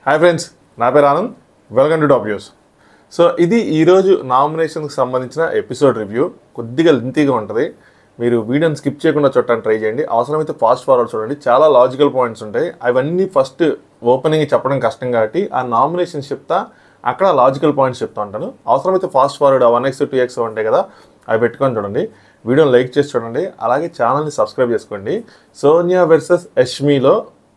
Hi friends, నా పేరు Anand. Welcome to top news. So ఇది ఈరోజు నామినేషన్కి సంబంధించిన ఎపిసోడ్ రివ్యూ. కొద్దిగా లెంతీగా ఉంటుంది. మీరు వీడియోని స్కిప్ చేయకుండా చూడటానికి ట్రై చేయండి. అవసరమైతే ఫాస్ట్ ఫార్వర్డ్ చూడండి. చాలా లాజికల్ పాయింట్స్ ఉంటాయి. అవన్నీ ఫస్ట్ ఓపెనింగ్ చెప్పడం కష్టం కాబట్టి ఆ నామినేషన్స్ చెప్తా, అక్కడ లాజికల్ పాయింట్స్ చెప్తా ఉంటాను. అవసరమైతే ఫాస్ట్ ఫార్వర్డ్ 1x 2x ఉంటాయి కదా, అవి పెట్టుకొని చూడండి. వీడియోని లైక్ చేసి చూడండి. అలాగే ఛానల్ని సబ్స్క్రైబ్ చేసుకోండి. సోనియా వర్సెస్ యష్మిలో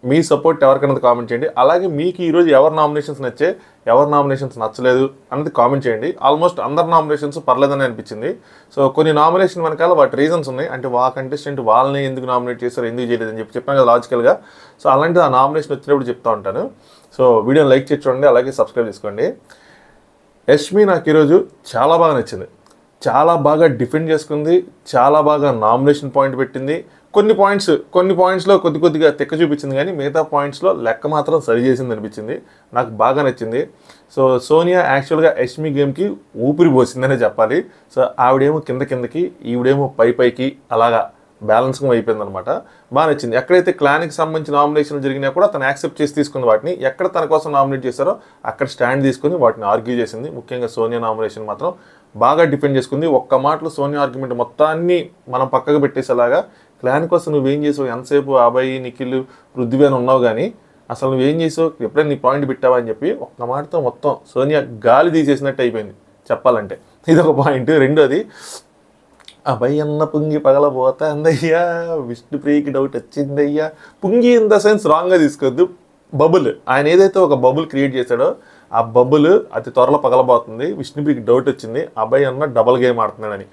మీ సపోర్ట్ ఎవరికైనా కామెంట్ చేయండి. అలాగే మీకు ఈరోజు ఎవరి నామినేషన్స్ నచ్చే, ఎవరి నామినేషన్స్ నచ్చలేదు అన్నది కామెంట్ చేయండి. ఆల్మోస్ట్ అందరి నామినేషన్స్ పర్లేదని అనిపించింది. సో కొన్ని నామినేషన్ వెనకాల వాటి రీజన్స్ ఉన్నాయి. అంటే కంటెస్టెంట్ వాళ్ళని ఎందుకు నామినేట్ చేశారు, ఎందుకు చేయలేదు అని చెప్పాను కదా లాజికల్గా. సో అలాంటి ఆ నామినేషన్ వచ్చినప్పుడు చెప్తా ఉంటాను. సో వీడియోని లైక్ చేసి చూడండి, అలాగే సబ్స్క్రైబ్ చేసుకోండి. యష్మి నాకు ఈరోజు చాలా బాగా నచ్చింది. చాలా బాగా డిఫెండ్ చేసుకుంది, చాలా బాగా నామినేషన్ పాయింట్ పెట్టింది. కొన్ని పాయింట్స్లో కొద్దిగా తెక్క చూపించింది, కానీ మిగతా పాయింట్స్లో లెక్క మాత్రం సరి చేసింది అనిపించింది. నాకు బాగా నచ్చింది. సో సోనియా యాక్చువల్గా యష్మి గేమ్కి ఊపిరి పోసిందనే చెప్పాలి. సో ఆవిడేమో కిందకి, ఈవిడేమో పైకి అలాగా బ్యాలెన్స్గా అయిపోయింది అనమాట. బాగా నచ్చింది. ఎక్కడైతే క్లాన్కి సంబంధించిన నామినేషన్లు జరిగినా కూడా తను యాక్సెప్ట్ చేసి తీసుకున్న వాటిని, ఎక్కడ తన కోసం నామినేట్ చేశారో అక్కడ స్టాండ్ తీసుకుని వాటిని ఆర్గ్యూ చేసింది. ముఖ్యంగా సోనియా నామినేషన్ మాత్రం బాగా డిఫెండ్ చేసుకుంది. ఒక్క మాటలో సోనియా ఆర్గ్యుమెంట్ మొత్తాన్ని మనం పక్కకు పెట్టేసేలాగా, క్లాన్ కోసం నువ్వేం చేసావు, ఎంతసేపు అబ్బాయి నిఖిల్ పృథ్వీ అని ఉన్నావు, కానీ అసలు నువ్వేం చేసావు, ఎప్పుడైనా నీ పాయింట్ పెట్టావా అని చెప్పి ఒక్క మాటతో మొత్తం సోనియా గాలి తీసేసినట్టు అయిపోయింది చెప్పాలంటే. ఇదొక పాయింట్. రెండోది, అబ్బాయి అన్న పుంగి పగలబోతా అందయ్యా, విష్ణుప్రియకి డౌట్ వచ్చిందయ్యా. పుంగి ఇన్ ద సెన్స్ రాంగ్గా తీసుకోవద్దు. బబుల్, ఆయన ఏదైతే ఒక బబుల్ క్రియేట్ చేశాడో ఆ బబుల్ అతి త్వరలో పగలబోతుంది. విష్ణుప్రియకి డౌట్ వచ్చింది అబ్బాయి అన్న డబల్ గేమ్ ఆడుతున్నాడని.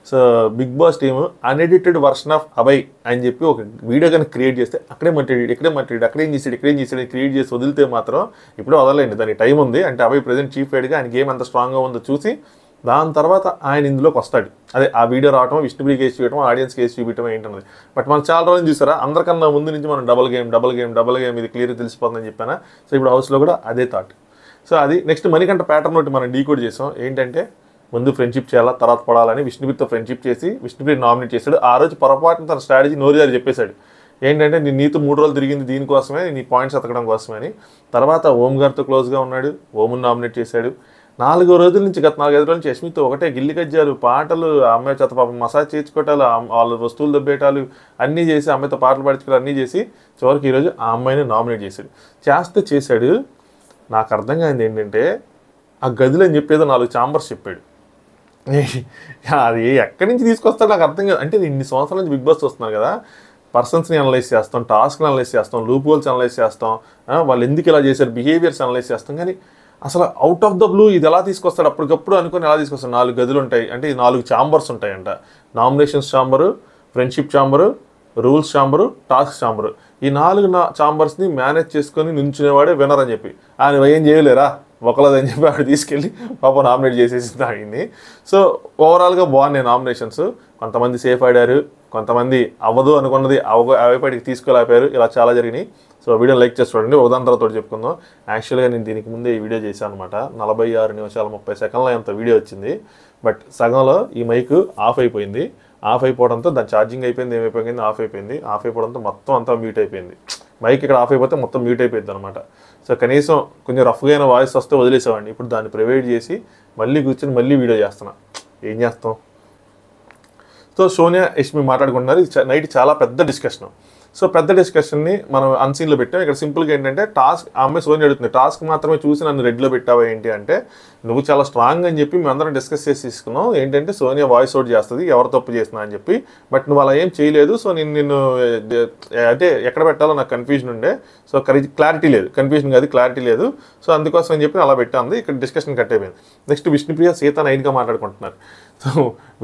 So Bigg Boss team unedited version of Abhay అని చెప్పి ఒక వీడియో కానీ క్రియేట్ చేస్తే అక్కడే మాట్లాడాడు అక్కడేం చేసాడు క్రియేట్ చేసి వదిలితే మాత్రం ఇప్పుడు వదలండి, దానికి టైం ఉంది. అంటే అభయ్ ప్రెజెంట్ చీఫ్ హెడ్గా ఆయన గేమ్ ఎంత స్ట్రాంగ్గా ఉందో చూసి దాని తర్వాత ఆయన ఇందులోకి వస్తాడు. అదే ఆ వీడియో రావటం, విష్ణుప్రియకి వేసి చూడటం, ఆడియన్స్ కేసు చూపించడం ఏంటన్నది. బట్ మనం చాలా రోజులు చూసారా, అందరికన్నా ముందు నుంచి మనం డబల్ గేమ్ ఇది క్లియర్గా తెలిసిపోతుందని చెప్పాను. సో ఇప్పుడు హౌస్లో కూడా అదే థాట్. సో అది నెక్స్ట్ మణికంఠ ప్యాటర్న్ ఒకటి మనం డీకోడ్ చేసాం. ఏంటంటే ముందు ఫ్రెండ్షిప్ చేయాలా, తర్వాత పడాలని విష్ణుప్రియతో ఫ్రెండ్షిప్ చేసి విష్ణుప్రియ నామినేట్ చేశాడు. ఆ రోజు పొరపాటున తన స్ట్రాటజీ నోరుజారి చెప్పేశాడు. ఏంటంటే నేను నీతో 3 రోజులు తిరిగింది దీనికోసమే, నీ పాయింట్స్ ఎతకడం కోసమే అని. తర్వాత ఓం గారితో క్లోజ్గా ఉన్నాడు, ఓముని నామినేట్ చేశాడు. 4 రోజుల నుంచి, గత 4-5 రోజుల నుంచి యష్మితో ఒకటే గిల్లి గజ్జాలు, పాటలు, అమ్మాయి చేత పాపం మసాజ్ చేయించుకోవటాలు, వాళ్ళ వస్తువులు దబ్బేటాలు అన్నీ చేసి, అమ్మాయితో పాటలు పాడించుకోవాలి అన్నీ చేసి చివరికి ఈరోజు ఆ అమ్మాయిని నామినేట్ చేశాడు. నాకు అర్థం కానిది ఏంటంటే, ఆ గదిలో అని చెప్పేదో 4 ఛాంబర్స్ చెప్పాడు. అది ఎక్కడి నుంచి తీసుకొస్తాడు నాకు అర్థం కాదు. అంటే ఇన్ని సంవత్సరాల నుంచి బిగ్ బాస్ వస్తున్నారు కదా, పర్సన్స్ని అనలైజ్ చేస్తాం, టాస్క్ని అనలైజ్ చేస్తాం, లూప్ హోల్స్ అనలైజ్ చేస్తాం, వాళ్ళు ఎందుకు ఇలా చేశారు, బిహేవియర్స్ అనలైజ్ చేస్తాం. కానీ అసలు అవుట్ ఆఫ్ ద బ్లూ ఇది ఎలా తీసుకొస్తాడు, అప్పటికప్పుడు అనుకుని ఎలా తీసుకొస్తాడు. 4 గదులు ఉంటాయి, అంటే 4 ఛాంబర్స్ ఉంటాయంట. Nominations chamber, friendship chamber, rules chamber, task chamber. ఈ 4 ఛాంబర్స్ని మేనేజ్ చేసుకొని నుంచునేవాడే వినర్ అని చెప్పి ఆయన ఏం చేయలేరా ఒకలేదని చెప్పి ఆవిడ తీసుకెళ్ళి పాప నామినేట్ చేసేసింది ఆయన్ని. సో ఓవరాల్గా బాగున్నాయి నామినేషన్స్. కొంతమంది సేఫ్ ఆడారు, కొంతమంది అవ్వదు అనుకున్నది అవేపాటికి తీసుకోలేకపోయారు. ఇలా చాలా జరిగినాయి. సో వీడియో లైక్ చేసి చూడండి. ఒకదాని తర్వాత చెప్పుకుందాం. యాక్చువల్గా నేను దీనికి ముందే ఈ వీడియో చేశాను అనమాట. 46 నిమిషాల 30 సెకండ్లో ఎంత వీడియో వచ్చింది. బట్ సగంలో ఈ మైక్ ఆఫ్ అయిపోయింది. ఆఫ్ అయిపోవడంతో దాని ఛార్జింగ్ అయిపోయింది, ఏమైపోయింది, ఆఫ్ అయిపోవడంతో మొత్తం అంతా మ్యూట్ అయిపోయింది. మైక్ ఇక్కడ ఆఫ్ అయిపోతే మొత్తం మ్యూట్ అయిపోయింది అనమాట. సో కనీసం కొంచెం రఫ్గా అయిన వాయిస్ వస్తే వదిలేసేవాడిని. ఇప్పుడు దాన్ని ప్రైవేట్ చేసి మళ్ళీ కూర్చొని మళ్ళీ వీడియో చేస్తున్నా. ఏం చేస్తాం. సో సోనియా యష్మి మాట్లాడుకుంటున్నారు. నైట్ చాలా పెద్ద డిస్కషన్. సో పెద్ద డిస్కషన్ని మనం అన్సీన్లో పెట్టాం. ఇక్కడ సింపుల్గా ఏంటంటే టాస్క్, ఆ అమ్మాయి సోనియా అడుగుతుంది, టాస్క్ మాత్రమే చూసి నన్ను రెడ్లో పెట్టావా ఏంటి అంటే, నువ్వు చాలా స్ట్రాంగ్ అని చెప్పి మేమందరం డిస్కస్ చేసి తీసుకున్నాం. ఏంటంటే సోనియా వాయిస్ అవుట్ చేస్తుంది, ఎవరు తప్పు చేస్తున్నా అని చెప్పి. బట్ నువ్వు అలా ఏం చేయలేదు. సో నిన్ను అంటే ఎక్కడ పెట్టాలో నాకు కన్ఫ్యూజన్ ఉండే. సో క్లారిటీ లేదు, కన్ఫ్యూజన్ కాదు క్లారిటీ లేదు. సో అందుకోసం అని చెప్పి అలా పెట్టాను. ఇక్కడ డిస్కషన్ కట్ అయిపోయింది. నెక్స్ట్ విష్ణుప్రియ సీత నైన్గా మాట్లాడుకుంటున్నారు. సో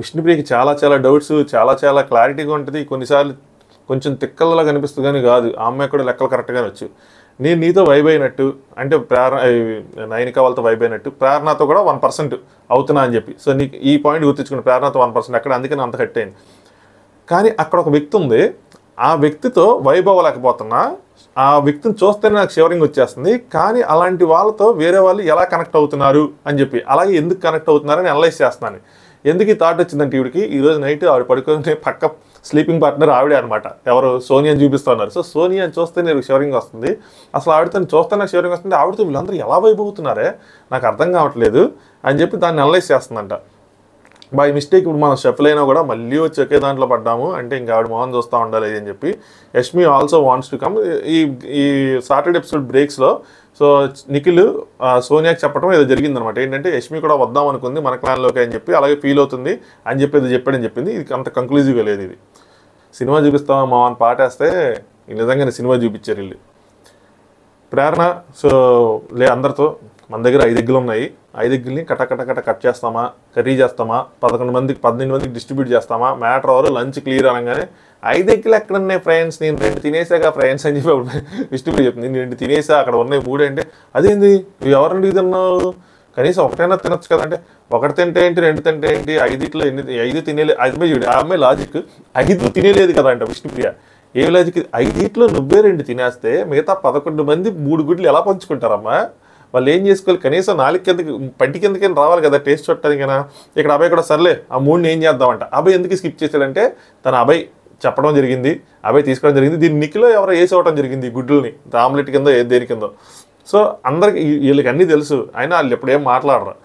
విష్ణుప్రియకి చాలా డౌట్స్, చాలా క్లారిటీగా ఉంటుంది. కొన్నిసార్లు కొంచెం తిక్కలలా కనిపిస్తుంది కానీ కాదు, ఆ అమ్మాయి కూడా లెక్కలు కరెక్ట్గానే వచ్చు. నేను నీతో వైబ్ అయినట్టు, అంటే నైనిక వాళ్ళతో వైబ్ అయినట్టు ప్రేరణతో కూడా 1% అవుతున్నా అని చెప్పి. సో నీకు ఈ పాయింట్ గుర్తించుకుని ప్రేరణతో 1% అక్కడ, అందుకని అంత కట్ అయింది. కానీ అక్కడ ఒక వ్యక్తి ఉంది, ఆ వ్యక్తితో వైబ్ అవ్వలేకపోతున్నా, ఆ వ్యక్తిని చూస్తేనే నాకు షివరింగ్ వచ్చేస్తుంది. కానీ అలాంటి వాళ్ళతో వేరే వాళ్ళు ఎలా కనెక్ట్ అవుతున్నారు అని చెప్పి, అలాగే ఎందుకు కనెక్ట్ అవుతున్నారని అనలైజ్ చేస్తున్నాను. ఎందుకు ఈ థాట్ వచ్చిందంటే ఈవిడికి ఈరోజు నైట్ ఆవిడ పడుకొని పక్క స్లీపింగ్ పార్ట్నర్ ఆవిడే అనమాట. ఎవరు? సోనియాని చూపిస్తున్నారు. సో సోనియాని చూస్తే నాకు షివరింగ్ వస్తుంది. అసలు ఆవిడతో చూస్తే నాకు షివరింగ్ వస్తుంది. ఆవిడతో వీళ్ళందరూ ఎలా వైబ్ అవుతున్నారే నాకు అర్థం కావట్లేదు అని చెప్పి దాన్ని అనలైజ్ చేస్తుందంట. బై మిస్టేక్ ఇప్పుడు మనం షఫల్ అయినా కూడా మళ్ళీ వచ్చి ఒకే దాంట్లో పడ్డాము అంటే ఇంకా ఆవిడ మోహన్ చూస్తూ ఉండాలి అని చెప్పి Yashmi also wants to come. ఈ సాటర్డే ఎపిసోడ్ బ్రేక్స్లో సో నిఖిల్ సోనియాకి చెప్పడం ఏదో జరిగిందనమాట. ఏంటంటే యష్మి కూడా వద్దాం అనుకుంది మన క్లాన్లోకి అని చెప్పి, అలాగే ఫీల్ అవుతుంది అని చెప్పి ఏదో చెప్పాడని చెప్పింది. ఇది అంత కంక్లూజివ్గా లేదు. ఇది సినిమా చూపిస్తామా మా అని పాటేస్తే నిజంగానే సినిమా చూపించారు వీళ్ళు. ప్రేరణ సో అందరితో మన దగ్గర 5 ఎగ్గులు ఉన్నాయి, 5 ఎగ్గుల్ని కట్ చేస్తామా, కర్రీ చేస్తామా, 12 మందికి డిస్ట్రిబ్యూట్ చేస్తామా, మ్యాటర్ ఎవరు లంచ్ క్లియర్ అనగానే 5 ఎగ్గులు ఎక్కడ ఉన్నాయి ఫ్రెండ్స్, నేను 2 తినేసాగా ఫ్రెండ్స్ అని చెప్పి డిస్ట్రిబ్యూట్ చెప్తుంది. నేను 2 తినేసా, అక్కడ ఉన్నాయి 3 అంటే అదేంది ఎవరండి తిన్నావు, కనీసం ఒకటైనా తినొచ్చు కదా అంటే, 1 తింటే ఏంటి 2 తింటే ఏంటి, 5 5 తినేలేదు. అది చూడు ఆ అమ్మాయి లాజిక్, 5 తినేలేదు కదా అంట విష్ణుప్రియ. ఏ లాజిక్? 5 నువ్వే 2 తినేస్తే మిగతా 11 మంది 3 గుడ్లు ఎలా పంచుకుంటారమ్మా? వాళ్ళు ఏం చేసుకోవాలి? కనీసం 4 కిందకి పంటి కిందకి రావాలి కదా టేస్ట్ చూడటానికి కదా. ఇక్కడ అబ్బాయి కూడా సర్లే ఆ 3ని ఏం చేద్దామంట. అబ్బాయి ఎందుకు స్కిప్ చేశాడంటే తన అబ్బాయి చెప్పడం జరిగింది, అబ్బాయి తీసుకోవడం జరిగింది. దీన్ని నిఖిలో ఎవరో వేసి ఇవ్వడం జరిగింది గుడ్లని, ఆమ్లెట్ కింద దేని కిందో. సో అందరికి వీళ్ళకి అన్నీ తెలుసు, అయినా వాళ్ళు ఎప్పుడేం మాట్లాడరు.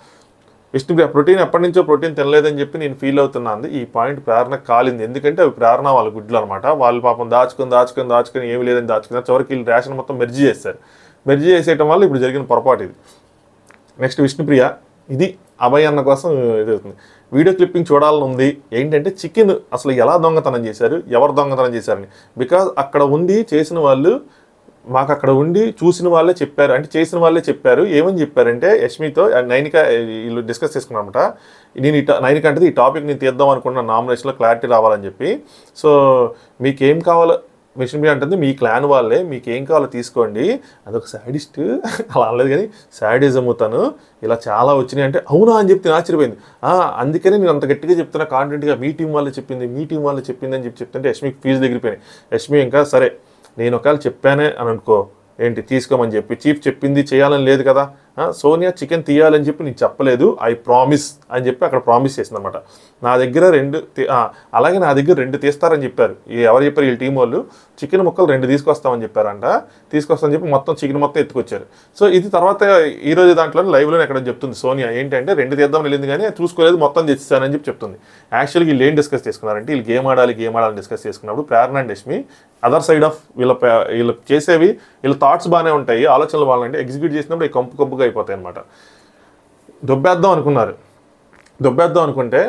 విష్ణుప్రియ ప్రోటీన్ ఎప్పటి నుంచో ప్రోటీన్ తినలేదని చెప్పి నేను ఫీల్ అవుతున్నాను. ఈ పాయింట్ ప్రేరణ కాలింది. ఎందుకంటే అవి ప్రేరణ వాళ్ళ గుడ్లు అనమాట. వాళ్ళు పాపం దాచుకొని ఏమి లేదని దాచుకున్నారు. చివరికి వీళ్ళు రేషన్ మొత్తం మెర్జీ చేస్తారు. మెర్జీ చేసేయటం వల్ల ఇప్పుడు జరిగిన పొరపాటు ఇది. నెక్స్ట్ విష్ణుప్రియ ఇది అభయ్ అన్న కోసం ఇది అవుతుంది. వీడియో క్లిప్పింగ్ చూడాలని ఉంది. ఏంటంటే చికెన్ అసలు ఎలా దొంగతనం చేశారు, ఎవరు దొంగతనం చేశారని. బికాజ్ అక్కడ ఉండి చేసిన వాళ్ళు మాకు అక్కడ ఉండి చూసిన వాళ్ళే చెప్పారు, అంటే చేసిన వాళ్ళే చెప్పారు. ఏమని చెప్పారంటే యష్మితో నైనిక వీళ్ళు డిస్కస్ చేసుకున్నారన్నమాట. నేను నైనిక అంటే ఈ టాపిక్ నేను తీద్దాం అనుకున్న నామినేషన్లో క్లారిటీ రావాలని చెప్పి. సో మీకేం కావాలో విష్ణుప్రియ అంటుంది, మీ క్లాన్ వాళ్ళే మీకు ఏం కావాలో తీసుకోండి. అదొక శాడిస్ట్ అలా అనలేదు కానీ శాడిజం అవుతాను ఇలా చాలా వచ్చినాయి అంటే అవునా అని చెప్తే ఆశ్చర్యపోయింది. అందుకనే నేను అంత గట్టిగా చెప్తున్నా కాన్ఫిడెంట్గా మీ టీం వాళ్ళే చెప్పింది అని చెప్తుంటే యష్మికి ఫీజు దగ్గరిపోయినాయి. యష్మి ఇంకా సరే నేను ఒకవేళ చెప్పానే అని అనుకో, ఏంటి తీసుకోమని చెప్పి చీఫ్ చెప్పింది చేయాలని లేదు కదా. సోనియా చికెన్ తీయాలని చెప్పి నేను చెప్పలేదు, ఐ ప్రామిస్ అని చెప్పి అక్కడ ప్రామిస్ చేసింది అనమాట. నా దగ్గర 2 అలాగే నా దగ్గర 2 తీస్తారని చెప్పారు. ఎవరు చెప్పారు? వీళ్ళ టీం వాళ్ళు చికెన్ ముక్కలు 2 తీసుకొస్తామని చెప్పారంట. తీసుకొస్తామని చెప్పి మొత్తం చికెన్ మొత్తం ఎత్తుకొచ్చారు. సో ఇది తర్వాత ఈరోజు దాంట్లో లైవ్లోనే ఎక్కడ చెప్తుంది సోనియా ఏంటంటే 2 తీద్దామని వెళ్ళింది కానీ చూసుకోలేదు, మొత్తం తెచ్చానని చెప్పి చెప్తుంది. యాక్చువల్గా వీళ్ళు ఏం డిస్కస్ చేసుకున్నారంటే వీళ్ళు గేమ్ ఆడాలని డిస్కస్ చేసుకున్నప్పుడు Prerana and Yashmi other side of వీళ్ళు చేసేవి వీళ్ళ థాట్స్ బాగానే ఉంటాయి, ఆలోచనలు బాగాలంటే ఎగ్జిక్యూట్ చేసినప్పుడు ఈ కంపుగా అయిపోతాయి అనమాట. దొబ్బేద్దాం అనుకుంటే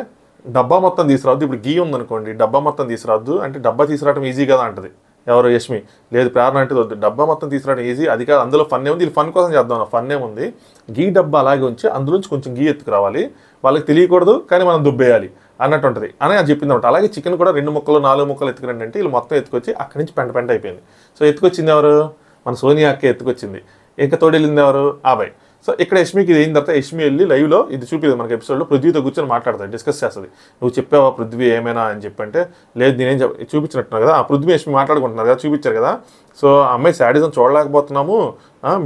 డబ్బా మొత్తం తీసుకురావద్దు. ఇప్పుడు గీ ఉందనుకోండి, డబ్బా మొత్తం తీసుకురావద్దు అంటే డబ్బా తీసుకురావడం ఈజీ కదా అంటది ఎవరు? యష్మి. లేదు ప్రేరణ అంటే వద్దు, డబ్బా మొత్తం తీసుకురావడం ఈజీ, అది కాదు అందులో ఫన్ ఏముంది, వీళ్ళు ఫన్ కోసం చేద్దాం, ఫన్ ఏముంది, గీ డబ్బా అలాగే ఉంచి అందులోంచి కొంచెం గీ ఎత్తుకురావాలి, వాళ్ళకి తెలియకూడదు కానీ మనం దుబ్బేయాలి అన్నట్టు ఉంటుంది అని అది చెప్పింది అనమాట. అలాగే చికెన్ కూడా 2 ముక్కలు 4 ముక్కలు ఎత్తుకురండి అంటే వీళ్ళు మొత్తం ఎత్తుకొచ్చి అక్కడి నుంచి పెంట అయిపోయింది. సో ఎత్తుకొచ్చింది ఎవరు? మన సోనియా అక్కే ఎత్తుకొచ్చింది. ఇంకా తోడెళ్ళింది ఎవరు? అబ్బాయి. సో ఇక్కడ యష్మికి ఇది అయిన తర్వాత యష్మి వెళ్ళి లైవ్లో ఇది చూపిస్తుంది మనకి ఎపిసోడ్లో, పృథ్వీతో కూర్చొని మాట్లాడుతుంది, డిస్కస్ చేస్తుంది. నువ్వు చెప్పావా పృథ్వీ ఏమైనా అని చెప్పంటే లేదు నేనేం చూపించినట్టున్నారు కదా, ఆ పృథ్వీ యష్మి మాట్లాడుకుంటున్నారు కదా, చూపించారు కదా. సో అమ్మాయి శాడిజం చూడలేకపోతున్నాము,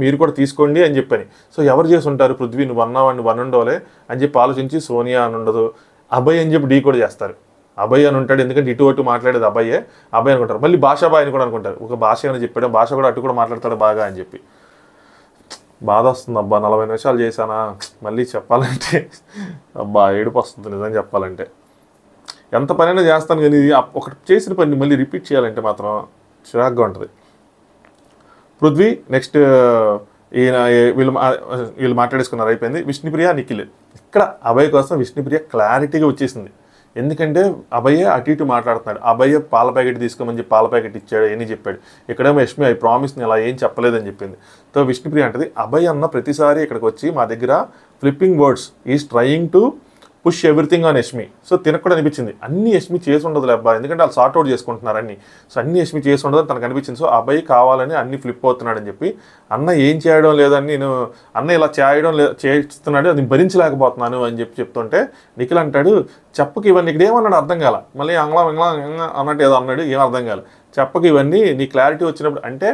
మీరు కూడా తీసుకోండి అని చెప్పని. సో ఎవరు చేసి ఉంటారు? పృథ్వీ నువ్వు అన్నావు వన్ ఉండవలే అని చెప్పి ఆలోచించి సోనియా అని ఉండదు, అబ్బాయి అని చెప్పి డీ కూడా చేస్తారు. అబ్బాయి అని ఉంటాడు ఎందుకంటే ఇటు అటు మాట్లాడేది అబ్బాయి అనుకుంటారు. మళ్ళీ భాషాబాయ్ అని కూడా అనుకుంటారు, ఒక భాష అని చెప్పాడు, భాష కూడా అటు కూడా మాట్లాడతాడు బాగా అని చెప్పి. బాధ వస్తుంది అబ్బా, 40 నిమిషాలు చేశానా మళ్ళీ చెప్పాలంటే అబ్బా ఏడుపు వస్తుంది నిజంగా చెప్పాలంటే. ఎంత పనైనా చేస్తాను కానీ ఒకటి చేసిన పని మళ్ళీ రిపీట్ చేయాలంటే మాత్రం చిరాగ్గా ఉంటుంది. పృథ్వీ నెక్స్ట్ వీళ్ళు మాట్లాడేసుకున్నారు, అయిపోయింది. విష్ణుప్రియ నిఖిల్ ఇక్కడ అభయ్ కోసం విష్ణుప్రియ క్లారిటీగా వచ్చేసింది. ఎందుకంటే అభయ్య అటు ఇటు మాట్లాడుతున్నాడు, అభయ్య పాల ప్యాకెట్ తీసుకోమని చెప్పి పాల ప్యాకెట్ ఇచ్చాడు అని చెప్పాడు. ఇక్కడేమో యష్మి ఐ ప్రామిస్ని అలా ఏం చెప్పలేదని చెప్పింది. సో విష్ణుప్రియ అంటది అభయ్ అన్న ప్రతిసారి ఇక్కడికి వచ్చి మా దగ్గర flipping words is trying to push everything on Yashmi. So తినకుండా అనిపించింది అన్ని యష్మి చేసి ఉండదు అబ్బా, ఎందుకంటే వాళ్ళు సార్ట్అవుట్ చేసుకుంటున్నారు అన్ని. సో అన్ని యష్మి చేసి ఉండదు తనకు అనిపించింది. సో అబ్బాయి కావాలని అన్ని ఫ్లిప్ అవుతున్నాడు అని చెప్పి అన్న ఏం చేయడం లేదని నేను అన్న ఇలా చేస్తున్నాడు అది భరించలేకపోతున్నాను అని చెప్పి చెప్తుంటే నిఖిల్ అంటాడు చెప్పకి ఇవన్నీ ఇక్కడ ఏమన్నాడు అర్థం కాల, మళ్ళీ అంగ్లా అన్నట్టు ఏదో అన్నాడు ఏం అర్థం కాల, చెప్పకి ఇవన్నీ నీ క్లారిటీ వచ్చినప్పుడు అంటే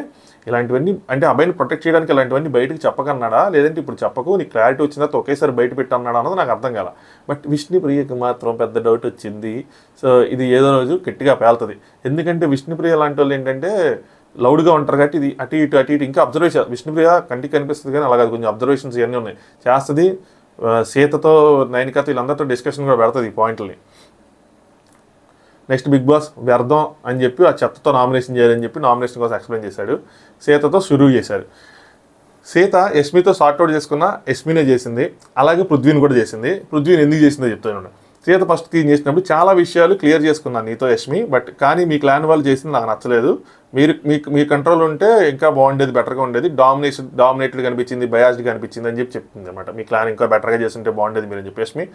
ఇలాంటివన్నీ అంటే అబ్బాయిని ప్రొటెక్ట్ చేయడానికి ఇలాంటివన్నీ బయటకు చెప్పకన్నాడా, లేదంటే ఇప్పుడు చెప్పకు నీకు క్లారిటీ వచ్చిన తర్వాత ఒకేసారి బయట పెట్టన్నాడా అన్నది నాకు అర్థం కాల. బట్ విష్ణుప్రియకి మాత్రం పెద్ద డౌట్ వచ్చింది. సో ఇది ఏదో రోజు గట్టిగా పేలుతుంది. ఎందుకంటే విష్ణుప్రియ లాంటి వాళ్ళు ఏంటంటే లౌడ్గా ఉంటారు కాబట్టి ఇది అటు ఇటు ఇంకా అబ్జర్వేషన్ విష్ణుప్రియ కంటికి కనిపిస్తుంది కానీ అలాగే కొంచెం అబ్జర్వేషన్స్ ఇవన్నీ ఉన్నాయి చేస్తుంది. సీతతో నైనికతో వీళ్ళందరితో డిస్కషన్ కూడా పెడుతుంది ఈ పాయింట్లని. నెక్స్ట్ బిగ్ బాస్ వ్యర్థం అని చెప్పి ఆ చెత్తతో నామినేషన్ చేయాలని చెప్పి నామినేషన్ కోసం ఎక్స్ప్లెయిన్ చేశాడు. సీతతో షురూ చేశాడు. సీత యష్మితో సార్ట్అవుట్ చేసుకున్న యష్మినే చేసింది, అలాగే పృథ్వీని కూడా చేసింది. పృథ్వీని ఎందుకు చేసిందో చెప్తాను. సీత ఫస్ట్ క్లీన్ చేసినప్పుడు చాలా విషయాలు క్లియర్ చేసుకున్నాను నీతో యష్మి, బట్ కానీ మీ క్లాన్ వాళ్ళు చేసింది నాకు నచ్చలేదు. మీ కంట్రోల్ ఉంటే ఇంకా బాగుండేది, బెటర్గా ఉండేది. డామినేటెడ్ కనిపించింది, బయాస్డ్ కనిపించింది అని చెప్తుంది అనమాట. మీ క్లాన్ ఇంకా బెటర్గా చేస్తుంటే బాగుండేది మీరు అని చెప్పి యష్మి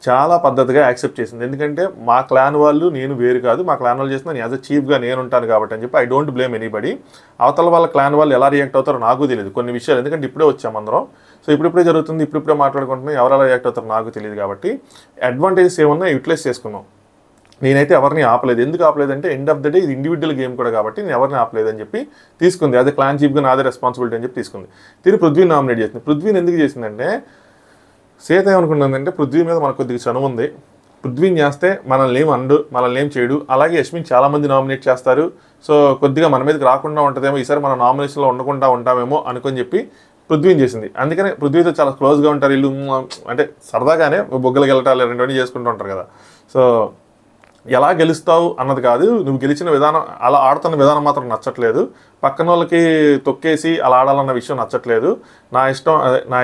చాలా పద్ధతిగా యాక్సెప్ట్ చేసింది. ఎందుకంటే మా క్లాన్ వాళ్ళు నేను వేరు కాదు, మా క్లాన్ వాళ్ళు చేసిన యాజ్ అ చీఫ్గా నేను ఉంటాను కాబట్టి అని చెప్పి ఐ డోంట్ బ్లేమ్ ఎనీబడి. అవతల వాళ్ళ క్లాన్ వాళ్ళు ఎలా రియాక్ట్ అవుతారో నాకు తెలియదు కొన్ని విషయాలు, ఎందుకంటే ఇప్పుడే వచ్చాం అందరం. సో ఇప్పుడిప్పుడే జరుగుతుంది, ఇప్పుడిప్పుడే మాట్లాడుకుంటున్నాం, ఎవరు ఎలా రియాక్ట్ అవుతారో నాకు తెలియదు. కాబట్టి అడ్వాంటేజెస్ ఏమన్నా యూటిలైజ్ చేసుకున్నాం. నేనైతే ఎవరిని ఆపలేదు. ఎందుకు ఆపలేదంటే ఎండ్ ఆఫ్ ద డే ఇది ఇండివిజువల్ గేమ్ కూడా కాబట్టి నేను ఎవరిని ఆపలేదు అని చెప్పి తీసుకుంది. అదే క్లాన్ చీఫ్గా నాదే రెస్పాన్సిబిలిటీ అని చెప్పి తీసుకుంది. తిరిగి పృథ్వీని నామినేట్ చేసింది. పృథ్వీని ఎందుకు చేసిందంటే సీత ఏమనుకున్నదంటే పృథ్వీ మీద మనకు కొద్దిగా చనువు ఉంది, పృథ్వీని చేస్తే మనల్ని ఏం అండు, మనల్ని ఏం చేయడు, అలాగే యష్మిని చాలామంది నామినేట్ చేస్తారు, సో కొద్దిగా మన మీదకి రాకుండా ఉంటుందేమో, ఈసారి మన నామినేషన్లో ఉండకుండా ఉంటామేమో అనుకొని చెప్పి పృథ్వీని చేసింది. అందుకనే పృథ్వీతో చాలా క్లోజ్గా ఉంటారు వీళ్ళు, అంటే సరదాగానే బొగ్గలు గెలటాలు రెండవన్నీ చేసుకుంటూ ఉంటారు కదా. సో ఎలా గెలుస్తావు అన్నది కాదు, నువ్వు గెలిచిన విధానం, అలా ఆడుతున్న విధానం మాత్రం నచ్చట్లేదు, పక్కన వాళ్ళకి తొక్కేసి అలా ఆడాలన్న విషయం నచ్చట్లేదు, నా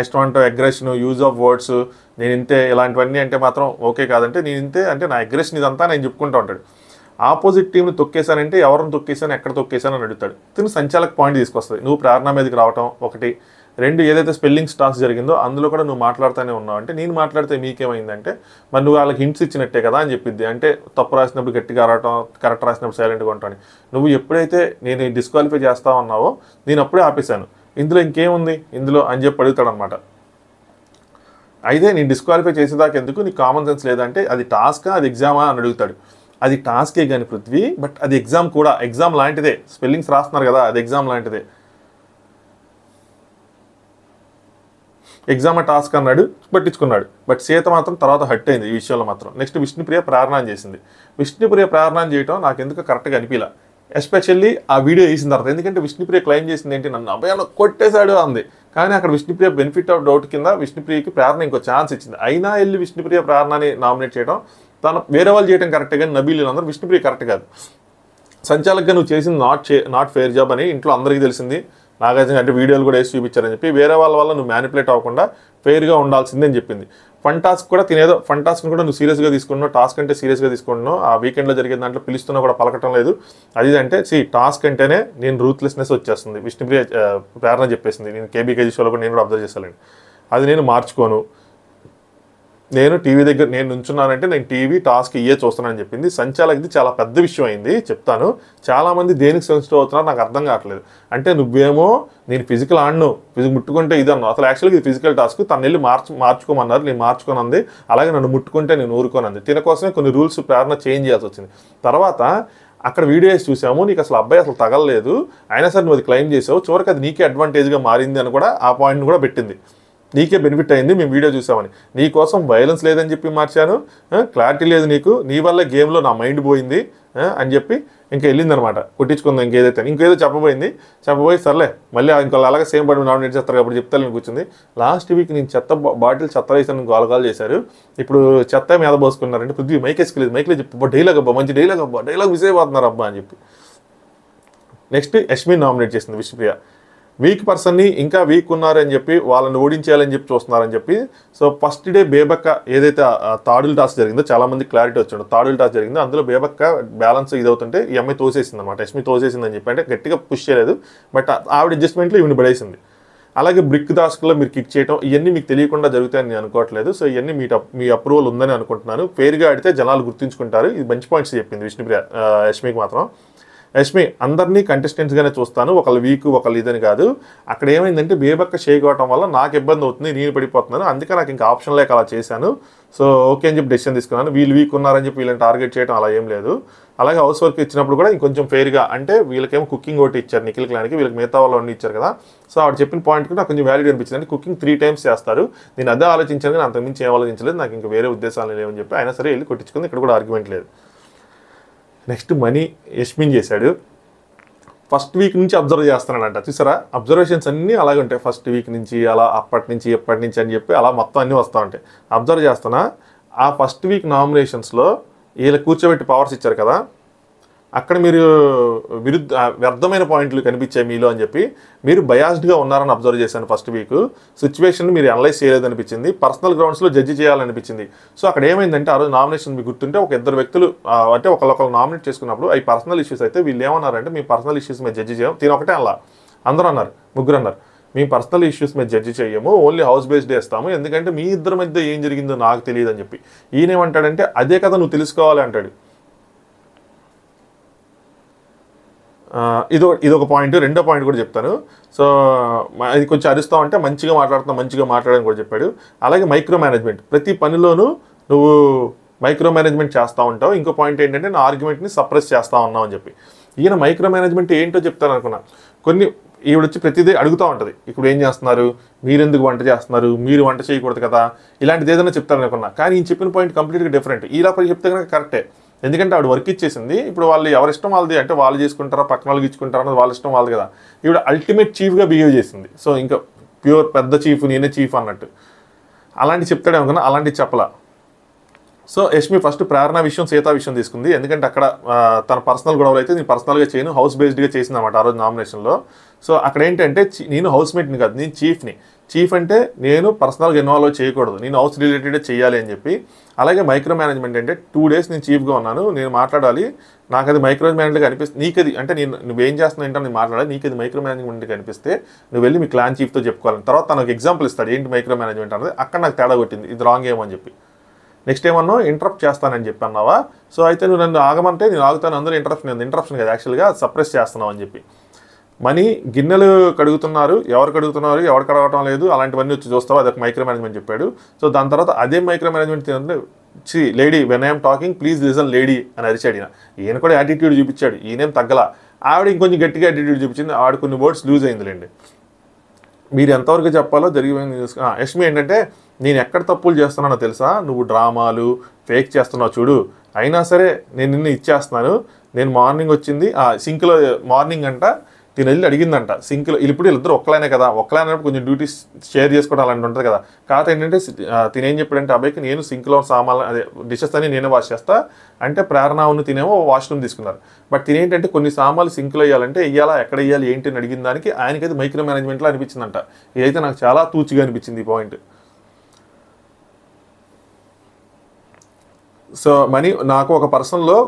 ఇష్టం అంటే అగ్రెషన్, యూజ్ ఆఫ్ వర్డ్స్, నేను ఇంతే, ఇలాంటివన్నీ అంటే మాత్రం ఓకే కాదంటే నేను ఇంతే అంటే నా అగ్రెషన్ ఇదంతా నేను చెప్పుకుంటూ ఉంటాడు. ఆపోజిట్ టీంని తొక్కేశానంటే ఎవరిని తొక్కేశాను, ఎక్కడ తొక్కేశాను అని అడుగుతాడు. తిని సంచాలక పాయింట్ తీసుకొస్తుంది. నువ్వు ప్రేరణ మీదకి రావటం ఒకటి, రెండు ఏదైతే స్పెల్లింగ్ టాస్క్ జరిగిందో అందులో కూడా నువ్వు మాట్లాడుతూనే ఉన్నావు అంటే నేను మాట్లాడితే మీకేమైందంటే మరి నువ్వు వాళ్ళకి హింట్స్ ఇచ్చినట్టే కదా అని చెప్పింది. అంటే తప్పు రాసినప్పుడు గట్టిగా అరవటం, కరెక్ట్ రాసినప్పుడు సైలెంట్గా ఉంటాను. నువ్వు ఎప్పుడైతే నేను డిస్క్వాలిఫై చేస్తా ఉన్నావో నేను అప్పుడే ఆపేశాను, ఇందులో ఇంకేముంది ఇందులో అని చెప్పి అడుగుతాడు అనమాట. అయితే నేను డిస్క్వాలిఫై చేసేదాకా ఎందుకు, నీకు కామన్ సెన్స్ లేదంటే అది టాస్కా అది ఎగ్జామా అని అడుగుతాడు. అది టాస్కే కానీ పృథ్వీ, బట్ అది ఎగ్జామ్ కూడా, ఎగ్జామ్ లాంటిదే, స్పెల్లింగ్స్ రాస్తున్నారు కదా అది ఎగ్జామ్ లాంటిదే. ఎగ్జామ్ టాస్క్ అన్నాడు, పట్టించుకున్నాడు. బట్ సీత మాత్రం తర్వాత హట్ అయింది ఈ విషయంలో మాత్రం. నెక్స్ట్ విష్ణుప్రియ ప్రార్థన చేసింది. విష్ణుప్రియ ప్రార్థన చేయడం నాకు ఎందుకు కరెక్ట్గా అనిపించలే, ఎస్పెషల్లీ ఆ వీడియో వేసిన తర్వాత. ఎందుకంటే విష్ణుప్రియ క్లెయిమ్ చేసింది ఏంటి, నన్ను అభయాన్ని కొట్టేశాడు అంది. కానీ అక్కడ విష్ణుప్రియ బెనిఫిట్ ఆఫ్ డౌట్ కింద విష్ణుప్రియకి ప్రార్థన ఇంకో ఛాన్స్ ఇచ్చింది. అయినా వెళ్ళి విష్ణుప్రియ ప్రార్థనని నామినేట్ చేయడం, తను వేరే వాళ్ళు చేయడం కరెక్టే కానీ నబీలు అందరూ విష్ణుప్రియ కరెక్ట్ కాదు. సంచాలకుగా నువ్వు చేసింది నాట్ ఫెయిర్ జాబ్ అని ఇంట్లో అందరికీ తెలిసింది. నాగార్జున అంటే వీడియోలు కూడా వేసి చూపించారని చెప్పి వేరే వాళ్ళ వల్ల నువ్వు మ్యానిపులేట్ అవ్వకుండా ఫెయిర్గా ఉండాల్సిందే అని చెప్పింది. ఫన్ టాస్క్ కూడా తినేదో, ఫన్ టాస్క్ని కూడా నువ్వు సీరియస్గా తీసుకుంటున్నావు, టాస్క్ అంటే సీరియస్గా తీసుకుంటున్నావు. ఆ వీకెండ్లో జరిగే దాంట్లో పిలుస్తున్నా కూడా పలకటం లేదు. అది అంటే టాస్క్ అంటేనే నేను రూత్లెస్నెస్ వచ్చేస్తుంది. విష్ణుప్రియ ప్రేరణ చెప్పేసింది, నేను కేబీకేజీ షోలో కూడా నేను కూడా అబ్జర్వ్ చేస్తానండి, అది నేను మార్చుకోను, నేను టీవీ దగ్గర నేను నుంచున్నానంటే నేను టీవీ టాస్క్ ఇయ్యే చూస్తున్నానని చెప్పింది. సంచాలకుది చాలా పెద్ద విషయం అయింది చెప్తాను. చాలామంది దేనికి సెన్సిటివ్ అవుతున్నారు నాకు అర్థం కావట్లేదు. అంటే నువ్వేమో నేను ఫిజికల్ ఆడను, ముట్టుకుంటే ఇది అన్నావు, అసలు యాక్చువల్గా ఇది ఫిజికల్ టాస్క్, తను వెళ్ళి మార్చుకోమన్నారు, నేను మార్చుకోనంది, అలాగే నన్ను ముట్టుకుంటే నేను ఊరుకోనంది. తిన కోసమే కొన్ని రూల్స్ ప్రేరణ చేంజ్ చేయాల్సి వచ్చింది. తర్వాత అక్కడ వీడియోస్ చూసాము, నీకు అసలు అబ్బాయి అసలు తగలలేదు, అయినా సరే నువ్వు అది క్లెయిమ్ చేసావు, చివరికి అది నీకే అడ్వాంటేజ్గా మారింది అని కూడా ఆ పాయింట్ని కూడా పెట్టింది. నీకే బెనిఫిట్ అయింది మేము వీడియో చూసామని. నీ కోసం వైలెన్స్ లేదని చెప్పి మార్చాను, క్లారిటీ లేదు నీకు, నీ వల్ల గేమ్లో నా మైండ్ పోయింది అని చెప్పి ఇంకా వెళ్ళిందనమాట. కొట్టించుకుందాం ఇంకేదో చెప్పబోయి సర్లే మళ్ళీ ఇంకో అలాగే సేమ్ పడి నామినేట్ చేస్తారు కాబట్టి చెప్తాను కూర్చుంది. లాస్ట్ వీక్ నేను బాటిల్ చెత్త వేసాను గోలగాలు చేశారు, ఇప్పుడు చెత్త మీద పోసుకున్నారంటే పృథ్వీ మైకేసుకెళ్ళేది, మైక్లో చెప్పి డైలాగ్ అబ్బా, మంచి డైలాగ్ మిస్ అయిపోతున్నారు అబ్బా అని చెప్పి. నెక్స్ట్ యష్మిని నామినేట్ చేసింది విష్ణుప్రియ. వీక్ పర్సన్ని ఇంకా వీక్ ఉన్నారని చెప్పి వాళ్ళని ఓడించేయాలని చెప్పి చూస్తున్నారని చెప్పి. సో ఫస్ట్ డే బేబక్క ఏదైతే తాడుల టాస్క్ జరిగిందో చాలామంది క్లారిటీ వచ్చాడు, తాడుల టాస్క్ జరిగిందో అందులో బేబక్క బ్యాలెన్స్ ఇదవుతుంటే ఈ అమ్మాయి తోసేసింది అనమాట, యష్మి తోసేసిందని చెప్పి. అంటే గట్టిగా పుష్ చేయలేదు, బట్ ఆవిడ అడ్జస్ట్మెంట్లో ఈవిని పడేసింది. అలాగే బ్రిక్ టాస్క్లో మీరు కిక్ చేయడం ఇవన్నీ మీకు తెలియకుండా జరుగుతాయని నేను అనుకోవట్లేదు. సో ఇవన్నీ మీ అప్రూవల్ ఉందని అనుకుంటున్నాను. ఫెయిర్గా ఆడితే జనాలు గుర్తుంచుకుంటారు. ఇది మంచి పాయింట్స్ చెప్పింది విష్ణుప్రియ యష్మికి మాత్రం. యష్మి అందరినీ కంటెస్టెంట్స్గానే చూస్తాను, ఒకళ్ళు వీక్ ఒకళ్ళు ఇదని కాదు. అక్కడ ఏమైందంటే బేబక్క షేక్ అవటం వల్ల నాకు ఇబ్బంది అవుతుంది, నేను పడిపోతున్నాను, అందుకే నాకు ఇంకా ఆప్షన్ లేక అలా చేశాను. సో ఓకే అని చెప్పి డెసిషన్ తీసుకున్నాను. వీళ్ళు వీక్ ఉన్నారని చెప్పి వీళ్ళని టార్గెట్ చేయడం అలా ఏం లేదు. అలాగే హౌస్ వర్క్ ఇచ్చినప్పుడు కూడా ఇంకొంచెం ఫెయిర్గా, అంటే వీళ్ళకేమో కుకింగ్ ఒకటి ఇచ్చారు నిఖిల్ క్లాన్కి, వీళ్ళకి మిగతా వాళ్ళు అన్నీ ఇచ్చారు కదా. సో ఆవిడ చెప్పిన పాయింట్ కూడా నాకు కొంచెం వ్యాలిడ్ అనిపించింది. అంటే కుకింగ్ 3 times చేస్తారు, నేను అదే ఆలోచించాను కానీ అంతకుమించి ఏం ఆలోచించలేదు, నాకు ఇంకా వేరే ఉద్దేశాలు లేవని చెప్పి అయినా సరే వెళ్ళి కొట్టించుకుంది. ఇక్కడ కూడా ఆర్గ్యుమెంట్ లేదు. నెక్స్ట్ మనీ యష్మిన్ చేశాడు. ఫస్ట్ వీక్ నుంచి అబ్జర్వ్ చేస్తున్నాడంట, చూసారా అబ్జర్వేషన్స్ అన్నీ అలాగే ఉంటాయి. ఫస్ట్ వీక్ నుంచి అలా అప్పటి నుంచి ఎప్పటి నుంచి అని చెప్పి అలా మొత్తం అన్నీ వస్తూ ఉంటాయి. అబ్జర్వ్ చేస్తున్నా ఆ ఫస్ట్ వీక్ నామినేషన్స్లో వీళ్ళ కూర్చోబెట్టి పవర్స్ ఇచ్చారు కదా, అక్కడ మీరు వ్యర్థమైన పాయింట్లు కనిపించాయి మీలో అని చెప్పి మీరు బయాస్డ్గా ఉన్నారని అబ్జర్వ్ చేశాను. ఫస్ట్ వీక్ సిచ్యువేషన్ మీరు అనలైజ్ చేయలేదనిపించింది, పర్సనల్ గ్రౌండ్స్లో జడ్జి చేయాలనిపించింది. సో అక్కడ ఏమైందంటే ఆ రోజు నామినేషన్ మీకు గుర్తుంటే ఒక 2 వ్యక్తులు అంటే ఒకళ్ళు నామినేట్ చేసుకున్నప్పుడు అవి పర్సనల్ ఇష్యూస్ అయితే వీళ్ళు ఏమన్నారంటే మీ పర్సనల్ ఇష్యూస్ మీద జడ్జి చేయం, తిన ఒకటే అలా అందరూ అన్నారు, ముగ్గురు అన్నారు మీ పర్సనల్ ఇష్యూస్ మీద జడ్జి చేయము, ఓన్లీ హౌస్ బేస్డ్ వేస్తాము, ఎందుకంటే మీ ఇద్దరి మధ్య ఏం జరిగిందో నాకు తెలియదు అని చెప్పి. ఈయనేమంటాడంటే అదే కదా నువ్వు తెలుసుకోవాలి అంటాడు. ఇదొక పాయింట్. రెండో పాయింట్ కూడా చెప్తాను. సో అది కొంచెం అరుస్తావు అంటే మంచిగా మాట్లాడని కూడా చెప్పాడు. అలాగే మైక్రో మేనేజ్మెంట్, ప్రతి పనిలోనూ నువ్వు మైక్రో మేనేజ్మెంట్ చేస్తూ ఉంటావు. ఇంకో పాయింట్ ఏంటంటే నా ఆర్గ్యుమెంట్ని సప్రెస్ చేస్తూ ఉన్నావు అని చెప్పి. ఈయన మైక్రో మేనేజ్మెంట్ ఏంటో చెప్తాను అనుకున్నా. ఈవిడ వచ్చి ప్రతిదీ అడుగుతూ ఉంటుంది, ఇప్పుడు ఏం చేస్తున్నారు, మీరు ఎందుకు వంట చేస్తున్నారు, మీరు వంట చేయకూడదు కదా, ఇలాంటిది ఏదైనా చెప్తారనుకున్నా. కానీ ఈయన చెప్పిన పాయింట్ కంప్లీట్గా డిఫరెంట్. ఇలా చెప్తే కనుక కరెక్టే, ఎందుకంటే ఆవిడ వర్క్ ఇచ్చేసింది. ఇప్పుడు వాళ్ళు ఎవరిష్టం వాళ్ళది, అంటే వాళ్ళు చేసుకుంటారా పక్కన వాళ్ళకి ఇచ్చుకుంటారా అన్నది వాళ్ళ ఇష్టం వాళ్ళది కదా. ఈవిడ అల్టిమేట్ చీఫ్గా బిహేవ్ చేసింది. సో ఇంకా ప్యూర్ పెద్ద చీఫ్, నేనే చీఫ్ అన్నట్టు అలాంటి చెప్తాడే అనుకున్నా, అలాంటివి చెప్పలా. సో యష్మి ఫస్ట్ ప్రేరణ విషయం, సీతా విషయం తీసుకుంది. ఎందుకంటే అక్కడ తన పర్సనల్ గొడవలు అయితే నేను పర్సనల్గా చేయను, హౌస్ బేస్డ్గా చేసింది అనమాట ఆ రోజు నామినేషన్లో. సో అక్కడ ఏంటంటే నేను హౌస్ మేట్ని కాదు, నేను చీఫ్ని. చీఫ్ అంటే నేను పర్సనల్గా ఇన్వాల్వ్ చేయకూడదు, నేను హౌస్ రిలేటెడే చేయాలి అని చెప్పి. అలాగే మైక్రో మేనేజ్మెంట్ అంటే 2 days నేను చీఫ్గా ఉన్నాను, నేను మాట్లాడాలి, నాకు అది మైక్రో మేనేజ్మెంట్గా అనిపిస్తుంది. నీకు అది అంటే నువ్వేం చేస్తున్నావు ఏంటో నేను మాట్లాడాలి, నీకు అది మైక్రో మేనేజ్మెంట్గా అనిపిస్తే నువ్వు వెళ్ళి మీ క్లాన్ చీఫ్తో చెప్పుకోవాలి. తర్వాత తనకు ఎగ్జాంపుల్ ఇస్తాడు ఏంటి మైక్రో మేనేజ్మెంట్ అన్నది. అక్కడ నాకు తేడా కొట్టింది, ఇది రాంగ్ ఏమో అని చెప్పి. నెక్స్ట్ ఏమన్నా ఇంటరప్ట్ చేస్తానని చెప్పి అన్నావా, సో అయితే నువ్వు నన్ను ఆగమంటే నేను ఆగుతాను, అందరూ ఇంటరప్షన్ కదా యాక్చువల్గా సప్రెస్ చేస్తున్నావు అని చెప్పి. మనీ గిన్నెలు కడుగుతున్నారు, ఎవరు కడుగుతున్నారు, ఎవరు కడగటం లేదు, అలాంటివన్నీ వచ్చి చూస్తావు, అదొక మైక్రో మేనేజ్మెంట్ చెప్పాడు. సో దాని తర్వాత అదే micro management lady when I'm talking please listen lady అని అరిచాడు. ఈయన కూడా యాటిట్యూడ్ చూపించాడు, ఈయనేం తగ్గల. ఆవిడ ఇంకొంచెం గట్టిగా యాటిట్యూడ్ చూపించింది, ఆవిడ కొన్ని వర్డ్స్ లూజ్ అయిందిలేండి. మీరు ఎంతవరకు చెప్పాలో జరిగిపోయింది. యష్మి ఏంటంటే నేను ఎక్కడ తప్పులు చేస్తున్నానో తెలుసా, నువ్వు డ్రామాలు ఫేక్ చేస్తున్నావు చూడు, అయినా సరే నేను నిన్ను ఇచ్చేస్తున్నాను. నేను మార్నింగ్ వచ్చింది సింక్లో, మార్నింగ్ అంట తిని వెళ్ళి అడిగిందంట సింక్లో. ఇప్పుడు వీళ్ళిద్దరు ఒక్కలైనే కదా, ఒక్కలైనప్పుడు కొంచెం డ్యూటీస్ షేర్ చేసుకోవడం అలాంటి ఉంటుంది కదా. కాకపోతే ఏంటంటే తినేం చెప్పాడంటే అబ్బాయికి నేను సింక్లో సామాన్లు అదే డిషెస్ అని నేనే వాష్ చేస్తా అంటే ప్రేరణను తినేమో వాష్రూమ్ తీసుకున్నారు. బట్ తినేంటంటే కొన్ని సామాన్లు సింక్లో వేయాలంటే వెయ్యాలా, ఎక్కడ వేయాలి ఏంటి అని అడిగిన దానికి ఆయనకైతే మైక్రో మేనేజ్మెంట్లో అనిపించిందంట. ఇదైతే నాకు చాలా తూచిగా అనిపించింది ఈ పాయింట్. సో మనీ నాకు ఒక పర్సన్లో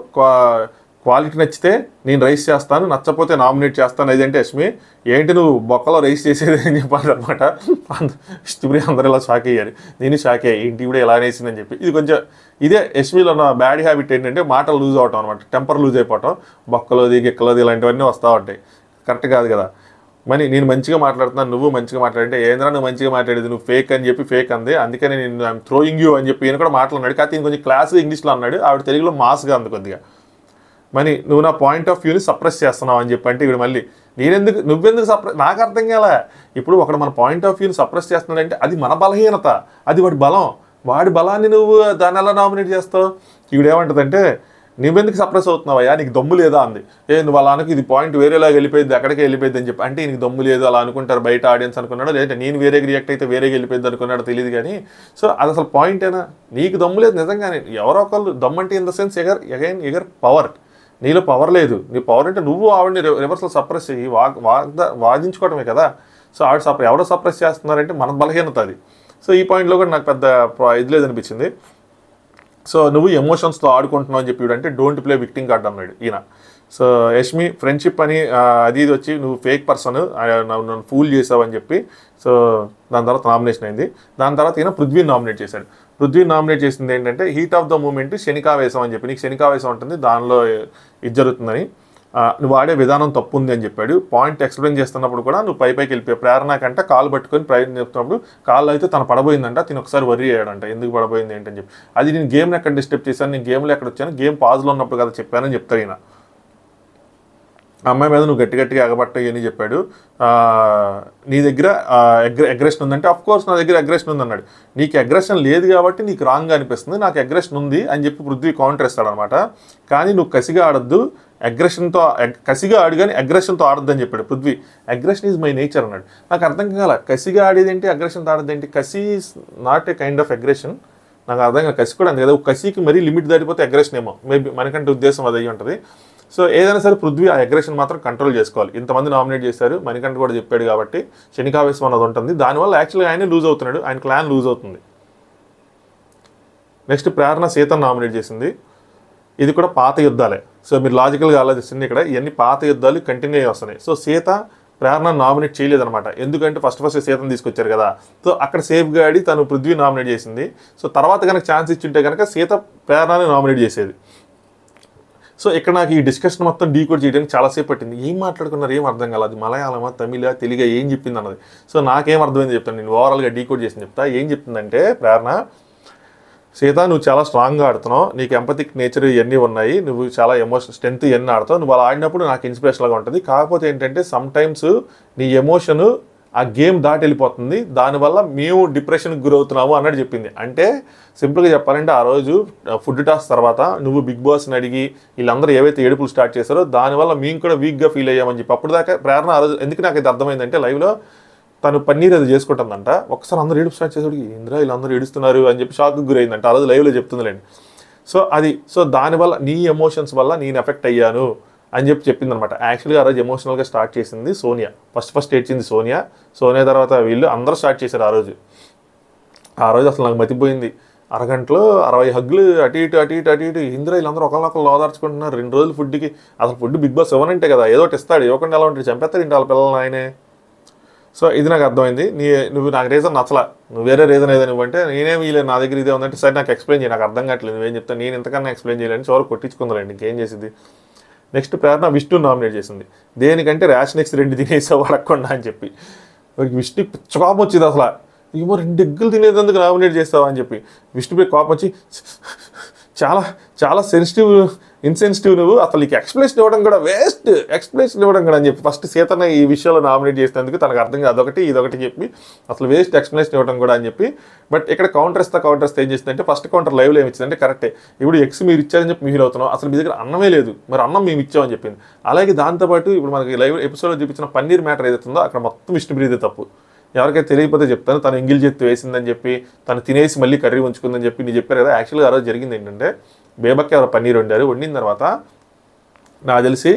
క్వాలిటీ నచ్చితే నేను రైస్ చేస్తాను, నచ్చపోతే నామినేట్ చేస్తాను. అదంటే యష్మి ఏంటి నువ్వు బొక్కలో రైస్ చేసేది అని చెప్పాను అనమాట. అందరూ ఇలా షాక్ అయ్యారు, నేను షాక్ అయ్యాయి, ఏంటి కూడా ఎలా వేసిందని చెప్పి. ఇది కొంచెం ఇదే యష్మిలో ఉన్న బ్యాడ్ హ్యాబిట్ ఏంటంటే మాటలు లూజ్ అవటం అనమాట, టెంపర్ లూజ్ అయిపోవటం, బొక్కలోది గిక్కలోది ఇలాంటివన్నీ వస్తూ ఉంటాయి. కరెక్ట్ కాదు కదా. మరి నేను మంచిగా మాట్లాడుతున్నాను, నువ్వు మంచిగా మాట్లాడంటే ఏంద్రా నువ్వు మంచిగా మాట్లాడేది, నువ్వు ఫేక్ అని చెప్పి ఫేక్ అంది, అందుకని నేను ఐఎమ్ థ్రోయింగ్ యూ అని చెప్పి ఈయన కూడా మాట్లాడినాడు. కాకపోతే కొంచెం క్లాస్ ఇంగ్లీష్లో అన్నాడు, ఆవిడ తెలుగులో మాస్గా అంది కొద్దిగా. మరి నువ్వు నా పాయింట్ ఆఫ్ వ్యూని సప్రెస్ చేస్తున్నావు అని చెప్పి అంటే ఇప్పుడు మళ్ళీ నువ్వెందుకు సప్రెస్, నాకు అర్థం కాలే. ఇప్పుడు ఒకడు మన పాయింట్ ఆఫ్ వ్యూని సప్రెస్ చేస్తున్నాడంటే అది మన బలహీనత, అది వాడి బలం, వాడి బలాన్ని నువ్వు దాన్ని ఎలా నామినేట్ చేస్తావు. ఈవిడేమంటుందంటే నువ్వెందుకు సప్రెస్ అవుతున్నావయ్యా, నీకు దమ్ము లేదా అంది. నువ్వు అలా అనుకు ఇది పాయింట్ వేరేలాగా వెళ్ళిపోయింది, అక్కడికి వెళ్ళిపోయింది అని చెప్పి అంటే నీకు దమ్ము లేదు అలా అనుకుంటారు బయట ఆడియన్స్ అనుకున్నాడు, లేదంటే నేను వేరేగా రియాక్ట్ అయితే వేరేగా వెళ్ళిపోయింది అనుకున్నాడు తెలియదు. కానీ సో అది అసలు పాయింటేనా, నీకు దమ్ము లేదు నిజంగానే. ఎవరో ఒకళ్ళు దమ్ము అంటే ఇన్ ద సెన్స్ ఎగర్ పవర్, నీలో పవర్ లేదు. నీ పవర్ అంటే నువ్వు ఆవిడని రివర్సల్ సప్రెస్ చెయ్యి, వాదించుకోవడమే కదా. సో ఆవిడ ఎవరో సప్రెస్ చేస్తున్నారంటే మన బలహీనత అది. సో ఈ పాయింట్లో కూడా నాకు పెద్ద ఇది లేదనిపించింది. సో నువ్వు ఎమోషన్స్తో ఆడుకుంటున్నావు అని చెప్పి అంటే డోంట్ ప్లే విక్టింగ్ కార్డ్ అన్నాడు ఈయన. సో యష్మి ఫ్రెండ్షిప్ అని అది ఇది వచ్చి నువ్వు ఫేక్ పర్సన్, నన్ను ఫూల్ చేసావు అని చెప్పి. సో దాని తర్వాత నామినేషన్ అయింది. దాని తర్వాత ఈయన పృథ్వీని నామినేట్ చేశాడు. పృథ్వీని నామినేట్ చేసింది ఏంటంటే హీట్ ఆఫ్ ద మూమెంట్ శనికావేశం అని చెప్పి, నీకు శనికావేశం ఉంటుంది దానిలో ఇది జరుగుతుందని. నువ్వు వాడే విధానం తప్పు ఉంది అని చెప్పాడు. పాయింట్ ఎక్స్ప్లెయిన్ చేస్తున్నప్పుడు కూడా నువ్వు పైకి వెళ్ళిపోయావు. ప్రేరణ కంటే కాలు పట్టుకొని ప్రయత్నం చెప్తున్నప్పుడు కాళ్ళు అయితే తను పడబోయిందంట, తిని ఒకసారి వర్రీ అయ్యాడంట, ఎందుకు పడబోయింది ఏంటని చెప్పి. అది నేను గేమ్ని ఎక్కడ డిస్టర్బ్ చేశాను, నేను గేమ్లో ఎక్కడ వచ్చాను, గేమ్ పాజ్లో ఉన్నప్పుడు కదా చెప్పానని చెప్తాడు ఈయన. అమ్మాయి మీద నువ్వు గట్టిగా ఎగబట్టాయి అని చెప్పాడు. నీ దగ్గర అగ్రెషన్ ఉందంటే కోర్స్ నా దగ్గర అగ్రెషన్ ఉంది అన్నాడు. నీకు అగ్రెషన్ లేదు కాబట్టి నీకు రాంగ్ అనిపిస్తుంది, నాకు అగ్రెషన్ ఉంది అని చెప్పి పృథ్వీ కౌంటర్ ఇస్తాడనమాట. కానీ నువ్వు కసిగా ఆడద్దు, కసిగా ఆడు కానీ అగ్రెషన్తో ఆడద్దు అని చెప్పాడు Prithvi. Aggression is my nature అన్నాడు. నాకు అర్థం కాల, కసిగా ఆడేదేంటి, అగ్రెషన్తో ఆడేదేంటి? కసి is not a kind of aggression. నాకు అర్థం కాదు. కసి కూడా అంతే కదా, కసికి మరీ లిమిట్ దాటిపోతే అగ్రెషన్ ఏమో, మేబీ మనకంటే ఉద్దేశం అది అయ్యి ఉంటుంది. సో ఏదైనా సరే పృథ్వీ ఆ అగ్రెషన్ మాత్రం కంట్రోల్ చేసుకోవాలి. ఇంతమంది నామినేట్ చేశారు, మణికంఠ కూడా చెప్పాడు కాబట్టి శనికావేశం అన్నది ఉంటుంది. దానివల్ల యాక్చువల్గా ఆయన లూజ్ అవుతున్నాడు, ఆయన క్లాన్ లూజ్ అవుతుంది. నెక్స్ట్ ప్రేరణ సీతను నామినేట్ చేసింది. ఇది కూడా పాత యుద్ధాలే. సో మీరు లాజికల్గా ఆలోచిస్తుంది, ఇక్కడ ఇవన్నీ పాత యుద్ధాలు కంటిన్యూ అయ్యి వస్తున్నాయి. సో సీత ప్రేరణ నామినేట్ చేయలేదన్నమాట. ఎందుకంటే ఫస్ట్ సీతను తీసుకొచ్చారు కదా. సో అక్కడ సేఫ్గా ఆడి తను పృథ్వీ నామినేట్ చేసింది. సో తర్వాత కనుక ఛాన్స్ ఇచ్చింటే కనుక సీత ప్రేరణని నామినేట్ చేసేది. సో ఇక్కడ నాకు ఈ డిస్కషన్ మొత్తం డీకోడ్ చేయడానికి చాలాసేపు పట్టింది. ఏం మాట్లాడుకున్నారు ఏం అర్థం కాలేదు, అది మలయాళమా తమిళ తెలుగా ఏం చెప్పింది అన్నది. సో నాకేం అర్థమైంది చెప్తాను, నేను ఓవరాల్గా డీకోడ్ చేసి చెప్తా. ఏం చెప్తుందంటే ప్రేరణ, సీత నువ్వు చాలా స్ట్రాంగ్గా ఆడుతున్నావు, నీకు ఎంపతిక్ నేచర్ ఇవన్నీ ఉన్నాయి, నువ్వు చాలా ఎమోషన్ స్ట్రెంత్ ఇవన్నీ ఆడుతావు, నువ్వు అలా ఆడినప్పుడు నాకు ఇన్స్పిరేషన్గా ఉంటుంది. కాకపోతే ఏంటంటే సమ్టైమ్స్ నీ ఎమోషను ఆ గేమ్ దాటి వెళ్ళిపోతుంది, దానివల్ల మేము డిప్రెషన్కి గురవుతున్నాము అన్నట్టు చెప్పింది. అంటే సింపుల్గా చెప్పాలంటే ఆ రోజు ఫుడ్ టాస్ తర్వాత నువ్వు బిగ్ బాస్ని అడిగి వీళ్ళందరూ ఏవైతే ఏడుపులు స్టార్ట్ చేశారో దానివల్ల మేము కూడా వీక్గా ఫీల్ అయ్యామని చెప్పి అప్పుడు దాకా ప్రేరణ ఆ రోజు ఎందుకు నాకు అయితే అర్థమైందంటే లైవ్లో తను పన్నీర్ అది చేసుకుంటుందంట. ఒకసారి అందరూ ఏడుపు స్టార్ట్ చేసేవాడికి ఇంద్రా వీళ్ళందరూ ఏడుస్తున్నారు అని చెప్పి షాక్కి గురైందంట. ఆ రోజు లైవ్లో చెప్తుందిలేండి. సో దానివల్ల నీ ఎమోషన్స్ వల్ల నేను ఎఫెక్ట్ అయ్యాను అని చెప్పింది అనమాట. యాక్చువల్గా ఆ రోజు ఎమోషనల్గా స్టార్ట్ చేసింది సోనియా. ఫస్ట్ ఏడ్చింది సోనియా తర్వాత వీళ్ళు అందరూ స్టార్ట్ చేశారు. ఆ రోజు అసలు నాకు మతిపోయింది. అరగంటలో 60 హగ్గులు అటు ఇటు ఇంద్రా వీళ్ళందరూ ఒకళ్ళొకళ్ళు ఓదార్చుకుంటున్నారు. 2 రోజులు ఫుడ్కి. అసలు ఫుడ్ బిగ్ బాస్ ఇవ్వనంటే కదా, ఏదో ఒకటి ఇస్తాడు, ఇవ్వకుండా ఎలా ఉంటుంది, చంపేస్తాడు ఇంటి వాళ్ళ పిల్లలు ఆయనే. సో ఇది నాకు అర్థమైంది. నువ్వు నాకు రీజన్ నచ్చలా, నువ్వు వేరే రీజన్ ఏదో నువ్వంటే నేనేం వీలేదు, నా దగ్గర ఇదే ఉందంటే సరే నాకు ఎక్స్ప్లెయిన్ చేయి, నాకు అర్థం కావట్లేదు నువ్వేం చెప్తాను, నేను ఇంతకన్నా ఎక్స్ప్లెయిన్ చేయలేని చివరికి కొట్టించుకుందాలండి, ఇంకేం చేసింది. నెక్స్ట్ ప్రేరణ విష్ణు నామినేట్ చేసింది. దేనికంటే రేషన్ ఎగ్స్ 2 తినేసావు అడగకుండా అని చెప్పి. విష్ణుకి కోపం వచ్చింది అసలు, ఏమో 2 ఎగ్గులు తినేందుకు నామినేట్ చేస్తావా అని చెప్పి. విష్ణుపై కోపం వచ్చి చాలా చాలా ఇన్సెన్సిటివ్ నువ్వు, అసలు నీకు ఎక్స్ప్లెనేషన్ ఇవ్వడం కూడా వేస్ట్, ఎక్స్ప్లెనేషన్ ఇవ్వడం కూడా అని చెప్పి ఫస్ట్ సీతను ఈ విషయంలో నామినేట్ చేసినందుకు తనకు అర్థం కాదు, అదొకటి ఇదొకటి చెప్పి అసలు వేస్ట్ ఎక్స్ప్లెనేషన్ ఇవ్వడం కూడా అని చెప్పి. బట్ ఇక్కడ కౌంటర్ ఏం చేసిందంటే ఫస్ట్ కౌంటర్ లైవ్లో ఏమి ఇచ్చిందంటే కరెక్టే, ఇప్పుడు ఎగ్స్ మీరు ఇచ్చారని చెప్పి ఫీల్ అవుతున్నాం, అసలు మీ దగ్గర అన్నమే లేదు, మరి అన్నం మేము ఇచ్చామని చెప్పింది. అలాగే దాంతోపాటు ఇప్పుడు మనకి లైవ్ ఎపిసోడ్లో చూపించిన పన్నీర్ మ్యాటర్ ఏదైతుందో అక్కడ మొత్తం విష్ణుప్రియదే తప్పు. ఎవరికైతే తెలియకపోతే చెప్తాను, తను ఎంగిల్ చేతి వేసిందని చెప్పి తను తినేసి మళ్ళీ కర్రీ ఉంచుకుందని చెప్పి నేను చెప్పారు కదా. యాక్చువల్గా ఆ రోజు జరిగింది ఏంటంటే బేబక్కి ఎవరు పన్నీర్ వండిన తర్వాత నాకు తెలిసి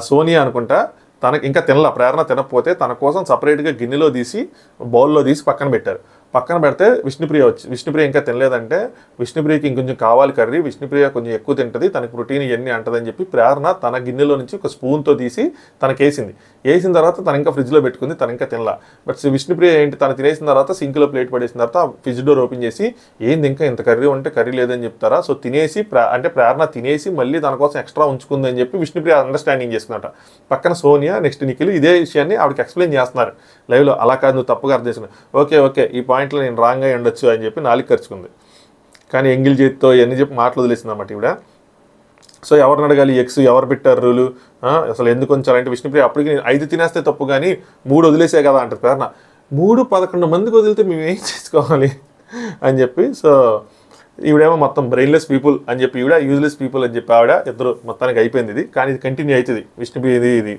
సోనియా అనుకుంటా తనకి ఇంకా ప్రేరణ తినకపోతే తన కోసం సపరేట్గా గిన్నెలో తీసి బౌల్లో తీసి పక్కన పెడితే విష్ణుప్రియ ఇంకా తినలేదంటే విష్ణుప్రియకి ఇంకొంచెం కావాలి కర్రీ, విష్ణుప్రియ కొంచెం ఎక్కువ తింటుంది, తనకి ప్రోటీన్ ఇవన్నీ అంటదని చెప్పి ప్రేరణ తన గిన్నెలో నుంచి ఒక స్పూన్తో తీసి వేసిన తర్వాత తను ఇంకా ఫ్రిడ్జ్లో పెట్టుకుంది, తను ఇంకా తినలా. బట్ విష్ణుప్రియ ఏంటి, తను తినేసిన తర్వాత సింక్లో ప్లేట్ పడేసిన తర్వాత ఫ్రిడ్జ్ డోర్ ఓపెన్ చేసి ఏంది ఇంకా ఇంత కర్రీ ఉంటే కర్రీ లేదని చెప్తారా. సో తినేసి అంటే ప్రేరణ తినేసి మళ్ళీ తన కోసం ఎక్స్ట్రా ఉంచుకుంది అని చెప్పి విష్ణుప్రియ అండర్స్టాండింగ్ చేసుకున్నట. పక్కన సోనియా నెక్స్ట్ నిఖిల్ ఇదే విషయాన్ని ఆవిడకి ఎక్స్ప్లెయిన్ చేస్తున్నారు లైవ్లో. అలా కాదు నువ్వు తప్పుగా అర్థం చేసుకున్నావు, ఓకే ఈ పాయింట్లో నేను రాంగ్గా ఉండొచ్చు అని చెప్పి నాలుగు ఖర్చుకుంది. కానీ ఎంగిల్ చేతితో ఇవన్నీ చెప్పి మాటలు వదిలేసింది అన్నమాట ఈవిడ. సో ఎవరిని అడగాలి, ఎగ్స్ ఎవరు పెట్టారు రూలు, అసలు ఎందుకు ఉంచాలంటే విష్ణుప్రియ అప్పటికి 5 తినేస్తే తప్పు కానీ 3 వదిలేసే కదా అంటారు ప్రేరణ. 3-11 మందికి వదిలితే మేము ఏం చేసుకోవాలి అని చెప్పి. సో ఈవిడేమో మొత్తం బ్రెయిన్లెస్ పీపుల్ అని చెప్పి ఈవిడ యూజ్లెస్ పీపుల్ అని చెప్పి ఆవిడ ఇద్దరు మొత్తానికి అయిపోయింది ఇది. కానీ ఇది కంటిన్యూ అవుతుంది విష్ణుప్రియ ఇది.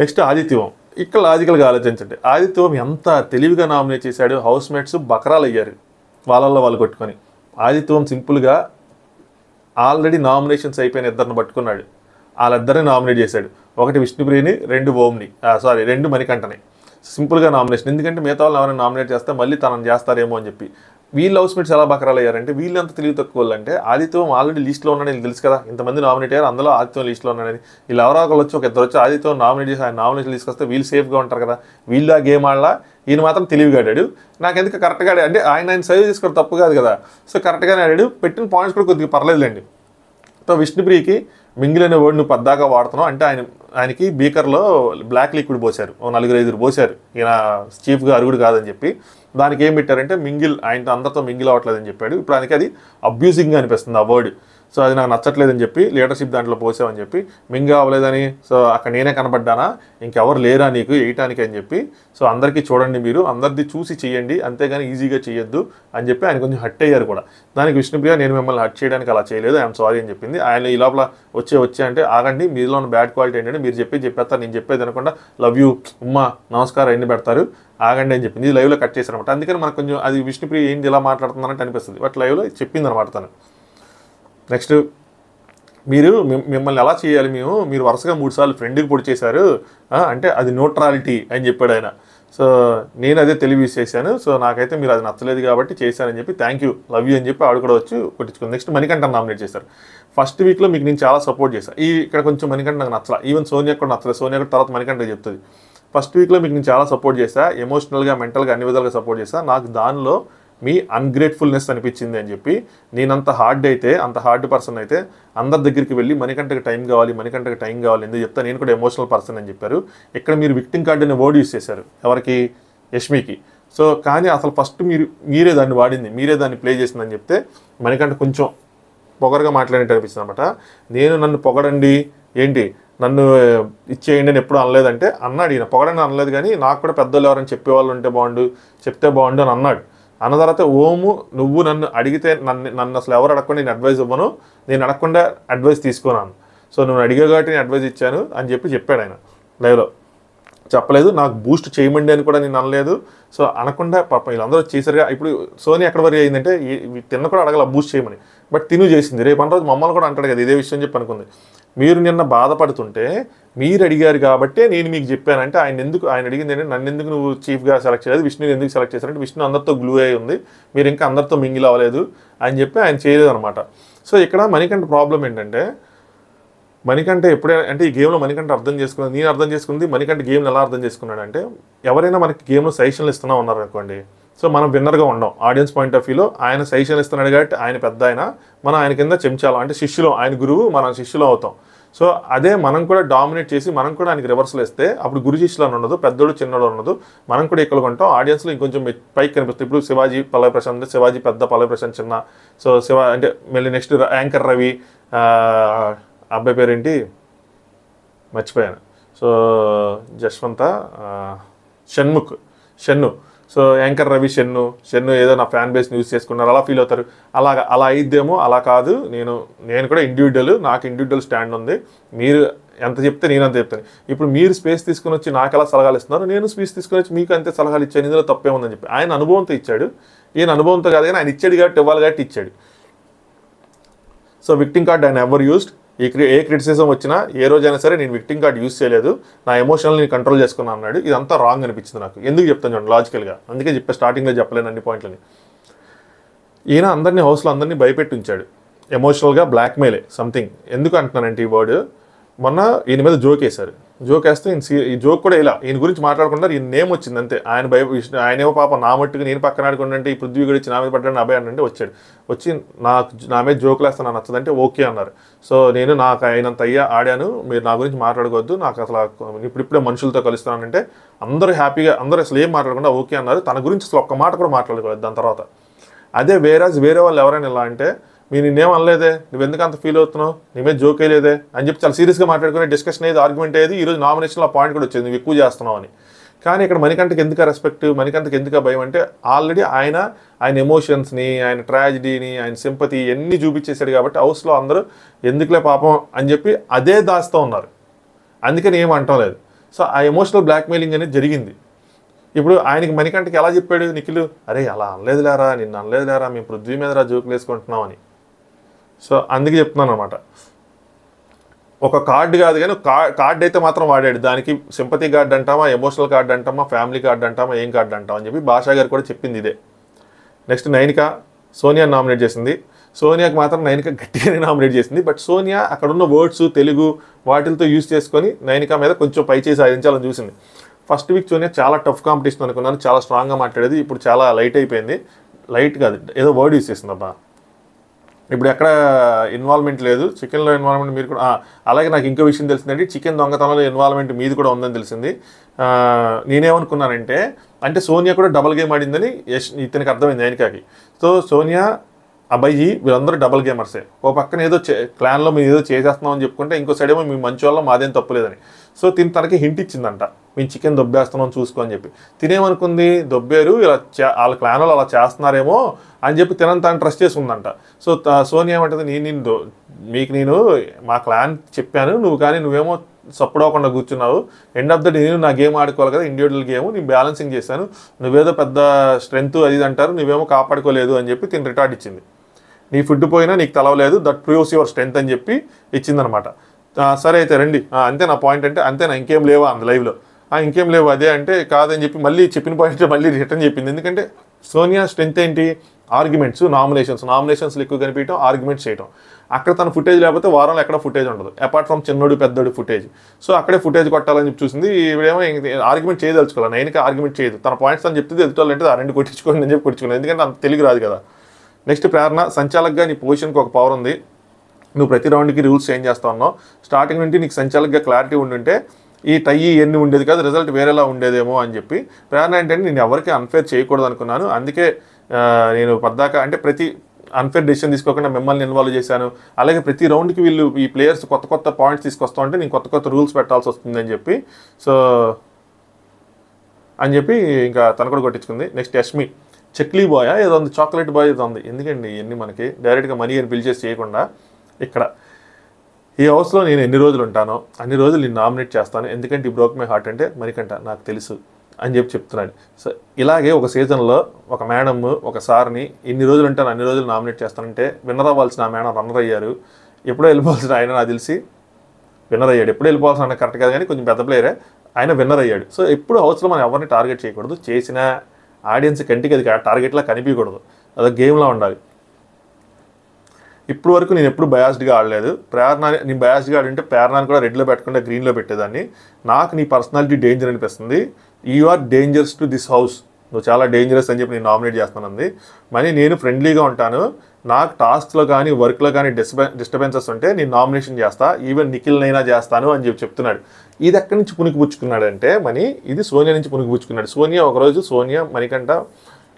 నెక్స్ట్ ఆదిత్యవం. ఇక్కడ లాజికల్గా ఆలోచించండి, ఆదిత్యవం ఎంత తెలివిగా నామినేట్ చేశాడు. హౌస్ మేట్స్ బకరాలు అయ్యారు వాళ్ళల్లో వాళ్ళు కొట్టుకొని. ఆదిత్యవం సింపుల్గా ఆల్రెడీ నామినేషన్స్ అయిపోయిన ఇద్దరిని పట్టుకున్నాడు, వాళ్ళిద్దరిని నామినేట్ చేశాడు. ఒకటి విష్ణుప్రియని, 2 మణికంఠని. సింపుల్గా నామినేషన్, ఎందుకంటే మిగతా వాళ్ళు ఎవరైనా నామినేట్ చేస్తే మళ్ళీ తనని చేస్తారేమో అని చెప్పి. వీళ్ళు హౌస్ మేట్స్ ఎలా బకరాలు అయ్యారంటే వీళ్ళు ఎంత తెలివి తక్కువ అంటే ఆదిత్యం ఆల్రెడీ లిస్ట్లో ఉన్నాడని వీళ్ళు తెలుసు కదా, ఇంతమంది నామినేట్ అయ్యారు అందులో ఆదిత్యం లిస్ట్లో ఉన్నాడని. వీళ్ళు ఎవరో ఒకళ్ళు వచ్చి ఒక ఇద్దరు వచ్చి ఆదిత్యం నామినేట్ చేసి ఆయన నామినేషన్ తీసుకొస్తే వీళ్ళు సేఫ్గా ఉంటారు కదా. వీళ్ళు ఆ గేమ్ ఆడలా, ఈయన మాత్రం తెలివిగా ఆడాడు. నాకెందుకు కరెక్ట్గా అంటే ఆయన సర్వ్ చేసుకోవడం తప్పు కాదు కదా. సో కరెక్ట్గానే ఆడాడు, పెట్టిన పాయింట్స్ కూడా కొద్దిగా పర్లేదులేండి. సో విష్ణుప్రియకి మింగిల్ అనే వర్డ్ నువ్వు పద్దాకా వాడుతున్నావు అంటే ఆయనకి బీకర్లో బ్లాక్ లిక్విడ్ పోసారు, 4-5 పోసారు, ఈయన చీఫ్గా అరుగుడు కాదని చెప్పి. దానికి ఏం పెట్టారంటే మింగిల్, ఆయనతో అందరితో మింగిల్ అవ్వట్లేదని చెప్పాడు. ఇప్పుడు ఆయనకి అది అబ్యూజింగ్గా అనిపిస్తుంది ఆ వర్డ్. సో అది నాకు నచ్చట్లేదని చెప్పి లీడర్షిప్ దాంట్లో పోసామని చెప్పి మింగ్ అవ్వలేదని. సో అక్కడ నేనే కనబడ్డానా, ఇంకెవరు లేరా నీకు వేయటానికి అని చెప్పి. సో అందరికీ చూడండి, మీరు అందరిది చూసి చేయండి, అంతేగాని ఈజీగా చేయొద్దు అని చెప్పి ఆయన కొంచెం హట్ అయ్యారు కూడా. దానికి విష్ణుప్రియ నేను మిమ్మల్ని హట్ చేయడానికి అలా చేయలేదు, ఐఎమ్ సారీ అని చెప్పింది. ఆయన ఈ లోపల వచ్చే అంటే ఆగండి, మీలో ఉన్న బ్యాడ్ క్వాలిటీ ఏంటంటే మీరు చెప్పేస్తారు, నేను చెప్పేది అనకుండా లవ్ యూ ఉమ్మా నమస్కారం ఎన్ని పెడతారు ఆగండి అని చెప్పింది. ఇది లైవ్లో కట్ చేశారనమాట. అందుకని మనకు కొంచెం అది విష్ణుప్రియ ఏంటి ఇలా మాట్లాడుతుందని అనిపిస్తుంది, బట్ లైవ్లో చెప్పింది అనమాట తను. నెక్స్ట్ మిమ్మల్ని ఎలా చేయాలి మీరు వరుసగా 3 సార్లు ఫ్రెండ్కి పొడి చేశారు అంటే అది న్యూట్రాలిటీ అని చెప్పాడు ఆయన. సో నేను అదే తెలివి చేశాను, సో నాకైతే మీరు అది నచ్చలేదు కాబట్టి చేశానని చెప్పి థ్యాంక్ యూ లవ్ యూ అని చెప్పి ఆవిడ కూడా వచ్చి కొట్టించుకుంది. నెక్స్ట్ మణికంఠ నామినేట్ చేశారు. ఫస్ట్ వీక్లో మీకు నేను చాలా సపోర్ట్ చేశాను, ఇక్కడ కొంచెం మణికంఠ నాకు నచ్చలా, ఈవెన్ సోనియా కూడా నచ్చలేదు. సోనియా కూడా తర్వాత మణికంఠ చెప్తుంది. ఫస్ట్ వీక్లో మీకు నేను చాలా సపోర్ట్ చేశాను, ఎమోషనల్గా మెంటల్గా అన్ని విధాలుగా సపోర్ట్ చేశాను. నాకు దానిలో మీ అన్గ్రేట్ఫుల్నెస్ అనిపించింది అని చెప్పి, నేనంత హార్డ్ పర్సన్ అయితే అందరి దగ్గరికి వెళ్ళి మణికంఠకి టైం కావాలి ఎందుకు చెప్తా, నేను కూడా ఎమోషనల్ పర్సన్ అని చెప్పారు. ఇక్కడ మీరు విక్టింగ్ కార్డ్ అనే వర్డ్ యూస్ చేశారు ఎవరికి, యష్మికి. సో కానీ అసలు ఫస్ట్ మీరే దాన్ని వాడింది, మీరే దాన్ని ప్లే చేసిందని చెప్తే మణికంఠ కొంచెం పొగరగా మాట్లాడినట్టు అనిపిస్తుంది అనమాట. నన్ను పొగడండి ఏంటి, నన్ను ఇచ్చేయండి అని ఎప్పుడు అనలేదంటే అన్నాడు ఈయన. పొగడని అనలేదు కానీ నాకు కూడా పెద్దోళ్ళు ఎవరైనా చెప్పేవాళ్ళు ఉంటే బాగుండు, చెప్తే బాగుండు అని అన్నాడు. అన్న తర్వాత ఓము నువ్వు నన్ను అడిగితే నన్ను అసలు ఎవరు అడగకుండా నేను అడ్వైస్ ఇవ్వను, నేను అడగకుండా అడ్వైస్ తీసుకున్నాను, సో నువ్వు అడిగావు కాబట్టి నేను అడ్వైస్ ఇచ్చాను అని చెప్పాడు ఆయన లైవ్లో. చెప్పలేదు నాకు బూస్ట్ చేయమండి అని కూడా నేను అనలేదు. సో అనకుండా పాపం వీళ్ళందరూ చేశారుగా. ఇప్పుడు సోని ఎక్కడ వరకు అయిందంటే తిన్న కూడా అడగల బూస్ట్ చేయమని, బట్ తిను చేసింది. రేపు అన్న రోజు మమ్మల్ని కూడా అంటాడు కదా ఇదే విషయం చెప్పి అనుకుంది. మీరు నిన్న బాధపడుతుంటే మీరు అడిగారు కాబట్టి నేను మీకు చెప్పానంటే ఆయన అడిగింది ఏంటంటే నన్ను ఎందుకు నువ్వు చీఫ్గా సెలెక్ట్ చేయలేదు, విష్ణుని ఎందుకు సెలెక్ట్ చేశారంటే విష్ణు అందరితో గ్లూ అయి ఉంది, మీరు ఇంకా అందరితో మింగిల్ అవ్వలేదు అని చెప్పి ఆయన చేయలేదు అనమాట. సో ఇక్కడ మణికంఠ ప్రాబ్లం ఏంటంటే మణికంఠ ఎప్పుడైనా అంటే ఈ గేమ్లో మణికంఠ అర్థం చేసుకున్నది, నేను అర్థం చేసుకుంది మణికంఠ గేమ్ని ఎలా అర్థం చేసుకున్నాడంటే ఎవరైనా మనకి గేమ్లో సజెషన్లు ఇస్తున్నా ఉన్నారు అనుకోండి, సో మనం విన్నర్గా ఉండం ఆడియన్స్ పాయింట్ ఆఫ్ వ్యూలో. ఆయన సజెషన్ ఇస్తున్నాడు కాబట్టి ఆయన పెద్ద మనం ఆయన కింద చెంచాలం అంటే శిష్యులు, ఆయన గురువు మనం శిష్యులు అవుతాం. సో అదే మనం కూడా డామినేట్ చేసి మనం కూడా ఆయనకి రివర్సల్ ఇస్తే అప్పుడు గురు శిష్యులు అని ఉండదు, పెద్దోడు చిన్నోడు ఉండదు, మనం కూడా ఎక్కువగా ఉంటాం. ఆడియన్స్లో ఇంకొంచెం పైకి కనిపిస్తుంది. ఇప్పుడు శివాజీ పల్లవి ప్రశాంత్, శివాజీ పెద్ద, పల్లవి ప్రశాంత్ చిన్న. సో అంటే మళ్ళీ నెక్స్ట్ యాంకర్ రవి, అబ్బాయి పేరేంటి మర్చిపోయాను, so Jashwanth Shannu. So anchor Ravi Shannu ఏదో నా ఫ్యాన్ బేస్ని యూజ్ చేసుకున్నారు అలా ఫీల్ అవుతారు. అలా అయిద్దేమో, అలా కాదు. నేను కూడా ఇండివిజువల్, నాకు ఇండివిజువల్ స్టాండ్ ఉంది. మీరు ఎంత చెప్తే నేను అంత చెప్తాను. ఇప్పుడు మీరు స్పేస్ తీసుకుని వచ్చి నాకు ఎలా సలహాలు ఇస్తున్నారు, నేను స్పేస్ తీసుకుని వచ్చి మీకు అంతే సలహాలు ఇచ్చాను, ఇందులో తప్పేముందని చెప్పి ఆయన అనుభవంతో ఇచ్చాడు. ఈయన అనుభవంతో కాదు కానీ ఆయన ఇచ్చాడు కాబట్టి ఇవ్వాలి కాబట్టి ఇచ్చాడు. సో విక్టింగ్ కార్డ్ ఆయన ఎవర్ యూస్డ్. ఏ క్రిటిసిజం వచ్చినా ఏ రోజైనా సరే నేను విక్టింగ్ కార్డ్ యూజ్ చేయలేదు, నా ఎమోషనల్ని కంట్రోల్ చేసుకున్నాను అన్నాడు. ఇదంతా రాంగ్ అనిపించింది నాకు. ఎందుకు చెప్తాను చూడండి లాజికల్గా, అందుకే స్టార్టింగ్లో చెప్పలేను అన్ని పాయింట్లని. ఈయన అందరినీ హౌస్లో అందరినీ భయపెట్టి ఉంచాడు, ఎమోషనల్గా బ్లాక్మెయిలే సంథింగ్. ఎందుకు అంటున్నానంటే ఈ వర్డ్, మొన్న ఈయన మీద జోక్ వేశారు. జోక్ వేస్తే ఈ జోక్ కూడా ఇలా ఈయన గురించి మాట్లాడకుండా ఈయన నేమ్ వచ్చింది అంతే. ఆయనేమో పాప నా మట్టుకు నేను పక్కన ఆడుకుంటే ఈ పృథ్వీ గురించి నా మీద పడ్డాను అబ్బాయి అంటే వచ్చి నా మీద జోకులు వేస్తా నాకు నచ్చదంటే ఓకే అన్నారు. సో నేను నాకు అయినంత ఆడాను, మీరు నా గురించి మాట్లాడుకోవద్దు, నాకు అసలు ఇప్పుడిప్పుడే మనుషులతో కలుస్తున్నానంటే అందరూ హ్యాపీగా, అందరూ అసలు ఏం మాట్లాడకుండా ఓకే అన్నారు. తన గురించి అసలు ఒక్క మాట కూడా మాట్లాడుకోలేదు దాని తర్వాత. అదే వేరే వాళ్ళు ఎవరైనా ఇలా అంటే మీరు నిన్నేం అనలేదే, నువ్వు ఎందుకు అంత ఫీల్ అవుతున్నావు, నీ మీద జోక్ అయ్యలేదే అని చెప్పి చాలా సీరియస్గా మాట్లాడుకునే డిస్కషన్ అయ్యేది, ఆర్గ్యుమెంట్ అయ్యేది. ఈరోజు నామినేషన్లో ఆ పాయింట్ కూడా వచ్చేది, నువ్వు ఎక్కువ చేస్తున్నావు అని. కానీ ఇక్కడ మణికంఠకి ఎందుకు రెస్పెక్ట్, మణికంఠకి ఎందుకు భయం అంటే ఆల్రెడీ ఆయన ఎమోషన్స్ని, ఆయన ట్రాజిడీని, ఆయన సింపతి ఎన్ని చూపించేశాడు కాబట్టి హౌస్లో అందరూ ఎందుకులే పాపం అని చెప్పి అదే దాస్తూ ఉన్నారు. అందుకని ఏం అంటం లేదు. సో ఆ ఎమోషనల్ బ్లాక్మెయిలింగ్ అనేది జరిగింది. ఇప్పుడు ఆయనకి మణికంఠకి ఎలా చెప్పాడు నిఖిల్, అరే అలా అనలేదులేరా, నిన్ను అనలేదులేరా, మేము పృథ్వీ మీద జోకులు వేసుకుంటున్నాం అని. సో అందుకే చెప్తున్నాను అనమాట. ఒక కార్డు కాదు కానీ కార్డు అయితే మాత్రం వాడాడు. దానికి సింపతి కార్డు అంటామా, ఎమోషనల్ కార్డు అంటామా, ఫ్యామిలీ కార్డు అంటామా, ఏం కార్డు అంటామని చెప్పి భాషా గారు కూడా చెప్పింది ఇదే. నెక్స్ట్ నైనిక సోనియా నామినేట్ చేసింది. సోనియాకి మాత్రం నైనిక గట్టిగానే నామినేట్ చేసింది. బట్ సోనియా అక్కడున్న వర్డ్స్ తెలుగు వాటిలతో యూజ్ చేసుకొని నైనిక మీద కొంచెం పై చేసి సాధించాలని చూసింది. ఫస్ట్ వీక్ సోనియా చాలా టఫ్ కాంపిటీషన్ అనుకున్నాను, చాలా స్ట్రాంగ్గా మాట్లాడేది. ఇప్పుడు చాలా లైట్ అయిపోయింది. లైట్ కాదు, ఏదో వర్డ్ యూజ్ చేసింది అబ్బా, ఇప్పుడు ఎక్కడ ఇన్వాల్వ్మెంట్ లేదు, చికెన్లో ఇన్వాల్వ్మెంట్ మీరు కూడా అలాగే నాకు ఇంకో విషయం తెలిసిందండి, చికెన్ దొంగతనంలో ఇన్వాల్వ్మెంట్ మీది కూడా ఉందని తెలిసింది. నేనేమనుకున్నానంటే అంటే సోనియా కూడా డబుల్ గేమ్ ఆడిందని ఇతనికి అర్థమైంది ఆయనకాకి. సో సోనియా అబ్బాయి వీళ్ళందరూ డబుల్ గేమర్సే. ఓ పక్కన ఏదో క్లాన్లో మీరు ఏదో చేసేస్తున్నాం అని చెప్పుకుంటే, ఇంకో సైడ్ ఏమో మీ మంచి వాళ్ళ మాదేం తప్పులేదని. సో తనకి హింట్ ఇచ్చిందంట, మేము చికెన్ దొబ్బేస్తున్నాం చూసుకో అని చెప్పి. తినేమనుకుంది, దొబ్బేరు ఇలా వాళ్ళ క్లాన్ వాళ్ళు అలా చేస్తున్నారేమో అని చెప్పి తను ట్రస్ట్ చేసి ఉందంట. సో సోనియా ఏమంటుంది, మీకు నేను మా క్లాన్ చెప్పాను, నువ్వేమో సపోర్ట్ అవ్వకుండా కూర్చున్నావు. ఎండ్ ఆఫ్ ద డే నేను నా గేమ్ ఆడుకోవాలి కదా, ఇండివిజువల్ గేమ్, నేను బ్యాలెన్సింగ్ చేశాను, నువ్వేదో పెద్ద స్ట్రెంత్ అది అంటారు, నువ్వేమో కాపాడుకోలేదు అని చెప్పి తిని రిటార్డ్ ఇచ్చింది. నీ ఫుడ్ పోయినా నీకు తెలవలేదు, దట్ ప్రూవ్స్ యువర్ స్ట్రెంత్ అని చెప్పి ఇచ్చిందనమాట. సరే అయితే రండి, అంతే నా పాయింట్ అంటే, అంతేనా ఇంకేం లేవా అంది లైవ్లో. ఇంకేం లేవు అదే అంటే కాదని చెప్పి మళ్ళీ చెప్పిన పాయింట్ మళ్ళీ రిటర్న్ చెప్పింది. ఎందుకంటే సోనియా స్ట్రెంత్ ఏంటి, ఆర్గ్యుమెంట్స్, నామినేషన్స్లో ఎక్కువ కనిపించడం, ఆర్గ్యుమెంట్స్ చేయడం. అక్కడ తన ఫుటేజ్ లేకపోతే వారంలో ఎక్కడ ఫుటేజ్ ఉండదు, అపార్ట్ ఫ్రమ్ చిన్నోడు పెద్దోడు ఫుటేజ్. సో అక్కడే ఫుటేజ్ కొట్టాలని చెప్పి చూసింది. ఇవేమో ఆర్గ్యుమెంట్ చేయదలుచుకోవాలి, నైన్కి ఆర్గ్యుమెంట్ చేయదు, తన పాయింట్స్ అని చెప్తే ఎదుటాలంటే ఆ రెండు కొట్టించుకోండి అని చెప్పి కొట్టించుకోండి, ఎందుకంటే అంత తెలుగు రాదు కదా. నెక్స్ట్ ప్రేరణ, సంచాలకుగా నీ పొజిషన్కి ఒక పవర్ ఉంది, నువ్వు ప్రతి రౌండ్కి రూల్స్ చేంజ్ చేస్తా ఉన్నావు. స్టార్టింగ్ నుండి నీకు సంచాలకుగా క్లారిటీ ఉండుంటే ఈ టై ఎన్ని ఉండేది కాదు, రిజల్ట్ వేరేలా ఉండేదేమో అని చెప్పి. ప్రేరణ ఏంటంటే నేను ఎవరికి అన్ఫేర్ చేయకూడదు అనుకున్నాను, అందుకే నేను పద్దాక అంటే ప్రతి అన్ఫేర్ డెసిషన్ తీసుకోకుండా మిమ్మల్ని ఇన్వాల్వ్ చేశాను. అలాగే ప్రతి రౌండ్కి వీళ్ళు ఈ ప్లేయర్స్ కొత్త పాయింట్స్ తీసుకొస్తా ఉంటే నేను కొత్త రూల్స్ పెట్టాల్సి వస్తుంది అని చెప్పి. సో అని చెప్పి ఇంకా తను కూడా కొట్టించుకుంది. నెక్స్ట్ యష్మి, చక్లీ బాయ్ ఏదో ఉంది, చాక్లెట్ బాయ్ ఏదో ఉంది, ఎందుకండి ఇవన్నీ మనకి డైరెక్ట్గా మనీ అని పిలిచేసి చేయకుండా. ఇక్కడ ఈ హౌస్లో నేను ఎన్ని రోజులు ఉంటానో అన్ని రోజులు నేను నామినేట్ చేస్తాను, ఎందుకంటే ఈ బ్రోక్ మై హార్ట్ అంటే మరికంట నాకు తెలుసు అని చెప్పి చెప్తున్నాడు. సో ఇలాగే ఒక సీజన్లో ఒక మేడమ్ ఒక సార్ని ఇన్ని రోజులు ఉంటాను అన్ని రోజులు నామినేట్ చేస్తానంటే, విన్నర్ అవ్వాల్సిన ఆ మేడం రన్నర్ అయ్యారు, ఎప్పుడో వెళ్ళిపోవాల్సిన ఆయన నాకు తెలిసి విన్నర్ అయ్యాడు. ఎప్పుడు వెళ్ళిపోవాల్సిన ఆయన కరెక్ట్ కాదు కానీ కొంచెం పెద్ద ప్లేయరే, ఆయన విన్నర్ అయ్యాడు. సో ఎప్పుడు హౌస్లో మనం ఎవరిని టార్గెట్ చేయకూడదు, చేసిన ఆడియన్స్ కంటికి అది టార్గెట్లా కనిపించకూడదు, అదే గేమ్లా ఉండాలి. ఇప్పుడు వరకు నేను ఎప్పుడు బయాస్డ్గా ఆడలేదు. నేను బయాస్డ్గా ఆడింటే ప్రేరణని కూడా రెడ్లో పెట్టకుండా గ్రీన్లో పెట్టేదాన్ని. నాకు నీ పర్సనాలిటీ డేంజర్ అనిపిస్తుంది, you are dangerous to this house, నువ్వు చాలా డేంజరస్ అని చెప్పి నేను నామినేట్ చేస్తానంది. మరి నేను ఫ్రెండ్లీగా ఉంటాను, నాకు టాస్క్లో కానీ వర్క్లో కానీ డిస్టర్బెన్సెస్ ఉంటే నేను నామినేషన్ చేస్తా, ఈవెన్ నిఖిల్నైనా చేస్తాను అని చెప్పి చెప్తున్నాడు. ఇది ఎక్కడి నుంచి పుణికిపుచ్చుకున్నాడంటే ఇది సోనియా నుంచి పుణికిపుచ్చుకున్నాడు. సోనియా మణికంఠ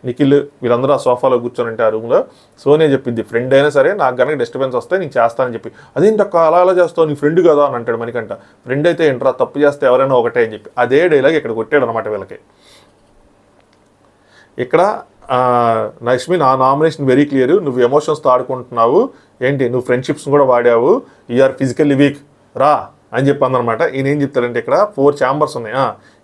నిఖిల్ వీళ్ళందరూ ఆ సోఫాలో కూర్చొని ఆ రూమ్లో సోనియా చెప్పింది, ఫ్రెండ్ అయినా సరే నాకు కనుక డిస్టర్బెన్స్ వస్తే నేను చేస్తానని చెప్పి. అదేంటి అక్క అలా చేస్తావు, నీ ఫ్రెండ్ కదా అని అంటాడు మణికంఠ. ఫ్రెండ్ అయితే ఏంట్రా, తప్పు చేస్తే ఎవరైనా ఒకటే అని చెప్పి అదే డైలాగ్ ఇక్కడ కొట్టాడు అనమాట వీళ్ళకి. ఇక్కడ యష్మి, నా నామినేషన్ వెరీ క్లియర్, నువ్వు ఎమోషన్స్తో ఆడుకుంటున్నావు, ఏంటి నువ్వు ఫ్రెండ్షిప్స్ కూడా వాడావు, యూఆర్ ఫిజికల్లీ వీక్ రా అని చెప్పందనమాట. ఈయన ఏం చెప్తాడంటే ఇక్కడ 4 ఛాంబర్స్ ఉన్నాయి,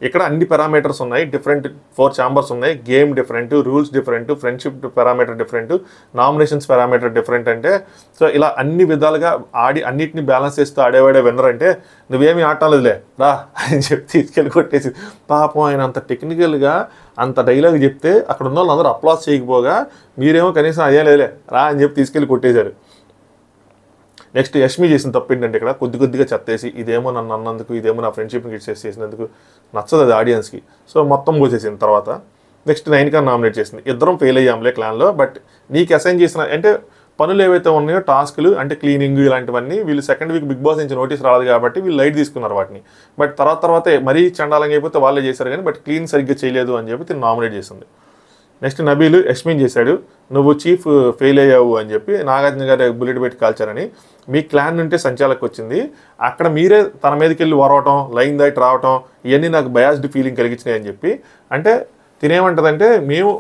ఇక్కడ అన్ని పారామీటర్స్ ఉన్నాయి, డిఫరెంట్ 4 ఛాంబర్స్ ఉన్నాయి, game different, rules different, friendship parameter different, nominations parameter different అంటే. సో ఇలా అన్ని విధాలుగా ఆడి అన్నిటిని బ్యాలెన్స్ చేస్తూ ఆడేవాడే విన్నర్ అంటే, నువ్వేమీ ఆడలేదులే రా అని చెప్పి తీసుకెళ్ళి కొట్టేసి. పాపం ఆయన అంత టెక్నికల్గా అంత డైలాగ్ చెప్తే అక్కడ ఉన్న వాళ్ళందరూ అప్లాస్ చేయకపోగా మీరేమో కనీసం అయ్యే లేదులే రా అని చెప్పి తీసుకెళ్ళి కొట్టేశారు. నెక్స్ట్ యష్మి చేసిన తప్పు ఏంటంటే ఇక్కడ కొద్దిగా చెత్తేసి, ఇదేమో నన్ను అన్నందుకు, ఇదేమో నా ఫ్రెండ్షిప్ని గిట్స్ చేసినందుకు నచ్చదు అది ఆడియన్స్కి. సో మొత్తం పోసేసింది. తర్వాత నెక్స్ట్ 9 నామినేట్ చేసింది. ఇద్దరం ఫెయిల్ అయ్యాంలే క్లాన్లో, బట్ నీకు అసైన్ చేసిన అంటే పనులు ఏవైతే ఉన్నాయో టాస్క్లు అంటే క్లీనింగ్ ఇలాంటివన్నీ వీళ్ళు సెకండ్ వీక్ బిగ్ బాస్ నుంచి నోటీస్ రాలేదు కాబట్టి వీళ్ళు లైట్ తీసుకున్నారు వాటిని. బట్ తర్వాత మరీ చండాలంగా అయిపోతే వాళ్ళే చేశారు కానీ బట్ క్లీన్ సరిగ్గా చేయలేదు అని చెప్పి నామినేట్ చేసింది. నెక్స్ట్ నబీలు యష్మిన్ చేశాడు, నువ్వు చీఫ్ ఫెయిల్ అయ్యావు అని చెప్పి నాగార్జున గారు బుల్లెట్ పెట్టి కాల్చారని. మీ క్లాన్ నుంటే సంచాలకు వచ్చింది, అక్కడ మీరే తన మీదకి వెళ్ళి వరవటం, లైన్ దాటి రావటం, ఇవన్నీ నాకు బయాస్డ్ ఫీలింగ్ కలిగించినాయి అని చెప్పి. అంటే తినేమంటదంటే మేము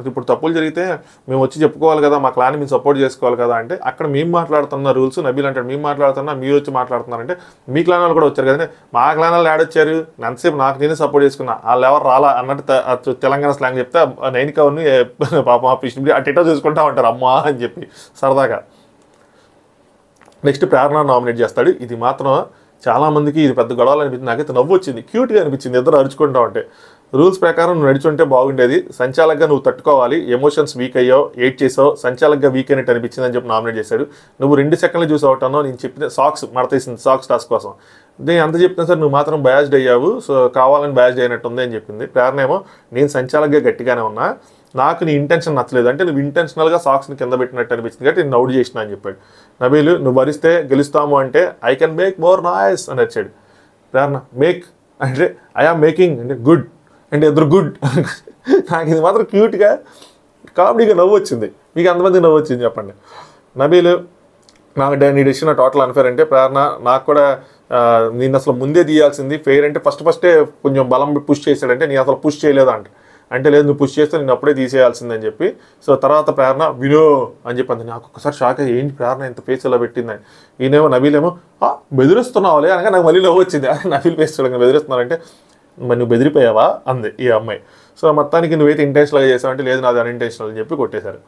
ఇప్పుడు తప్పులు జరిగితే మేము వచ్చి చెప్పుకోవాలి కదా, మా క్లాన్ మేము సపోర్ట్ చేసుకోవాలి కదా అంటే, అక్కడ మేము మాట్లాడుతున్న రూల్స్ నబీల్ అంటాడు, మేము మాట్లాడుతున్నా మీరు వచ్చి మాట్లాడుతున్నారంటే మీ క్లాన్ వాళ్ళు కూడా వచ్చారు కదండి, మా క్లాన్ వాళ్ళు యాడొచ్చారు, ఎంతసేపు నాకు నేనే సపోర్ట్ చేసుకున్నా, వాళ్ళు ఎవరు రాలా అన్నట్టు తెలంగాణ స్లాంగ్ చెప్తే నైనికవర్ని పాపం పిష్టి అట్టేటో చూసుకుంటా ఉంటారు అమ్మా అని చెప్పి సరదాగా. నెక్స్ట్ ప్రేరణ నామినేట్ చేస్తాడు. ఇది మాత్రం చాలామందికి ఇది పెద్ద గొడవలు అనిపించింది, నాకైతే నవ్వు వచ్చింది, క్యూట్గా అనిపించింది ఇద్దరు అరుచుకుంటా ఉంటే. రూల్స్ ప్రకారం నువ్వు నడిచుంటే బాగుండేది, సంచాలకుగా నువ్వు తట్టుకోవాలి, ఎమోషన్స్ వీక్ అయ్యావు, ఎయిట్ చేసావు, సంచాలకుగా వీక్ అయినట్టు అనిపించింది అని చెప్పి నామినేట్ చేశాడు. నువ్వు 2 సెకండ్లు చూసి అవుతానో నేను చెప్పిన సాక్స్ మడతేసింది సాక్స్ టాస్క్ కోసం, నేను అంత చెప్తున్నా సార్ నువ్వు మాత్రం బయాస్డ్ అయ్యావు, సో కావాలని బయాస్డ్ అయినట్టు ఉంది అని చెప్పింది. ప్రేరణ ఏమో నేను సంచాలకుగా గట్టిగానే ఉన్నా, నాకు నీ ఇంటెన్షన్ నచ్చలేదు, అంటే నువ్వు ఇంటెన్షనల్గా సాక్స్ని కింద పెట్టినట్టు అనిపించింది కాబట్టి నేను అవుట్ చేసిన అని చెప్పాడు. నబీల్ నువ్వు భరిస్తే గెలుస్తాము అంటే I can make more noise అని వచ్చాడు. ప్రేరణ మేక్ అంటే ఐ ఆమ్ మేకింగ్ అంటే గుడ్ అంటే ఇద్దరు గుడ్. నాకు ఇది మాత్రం క్యూట్గా కామెడీగా నవ్వు వచ్చింది. మీకు అంతమంది నవ్వు వచ్చింది చెప్పండి. నబీల్ నాకు నీ డెసిషన్ టోటల్ అన్ఫేర్ అంటే ప్రేరణ నాకు కూడా నేను అసలు ముందే తీయాల్సింది, ఫెయిర్ అంటే ఫస్టే కొంచెం బలం పుష్ చేశాడంటే నేను అసలు పుష్ చేయలేదు అంటే లేదు నువ్వు పుష్ చేస్తే నేను అప్పుడే తీసేయాల్సిందని చెప్పి. సో తర్వాత ప్రేరణ వినో అని చెప్పి నాకు ఒక్కసారి షాక్ అయ్యి ఏంటి ప్రేరణ ఇంత ఫేస్ ఇలా పెట్టిందని. ఈయనేమో నబీలేమో బెదిరిస్తున్నావులే అనగా నాకు మళ్ళీ నవ్వు వచ్చింది. నబీల్ ఫేస్ చూడగా బెదిరిస్తున్నారంటే మరి నువ్వు బెదిరిపోయావా అంది ఈ అమ్మాయి. సో మొత్తానికి నువ్వైతే ఇంటెన్షనల్గా చేసావంటే లేదు నాది అన్ఇంటెన్షనల్ అని చెప్పి కొట్టేశారు.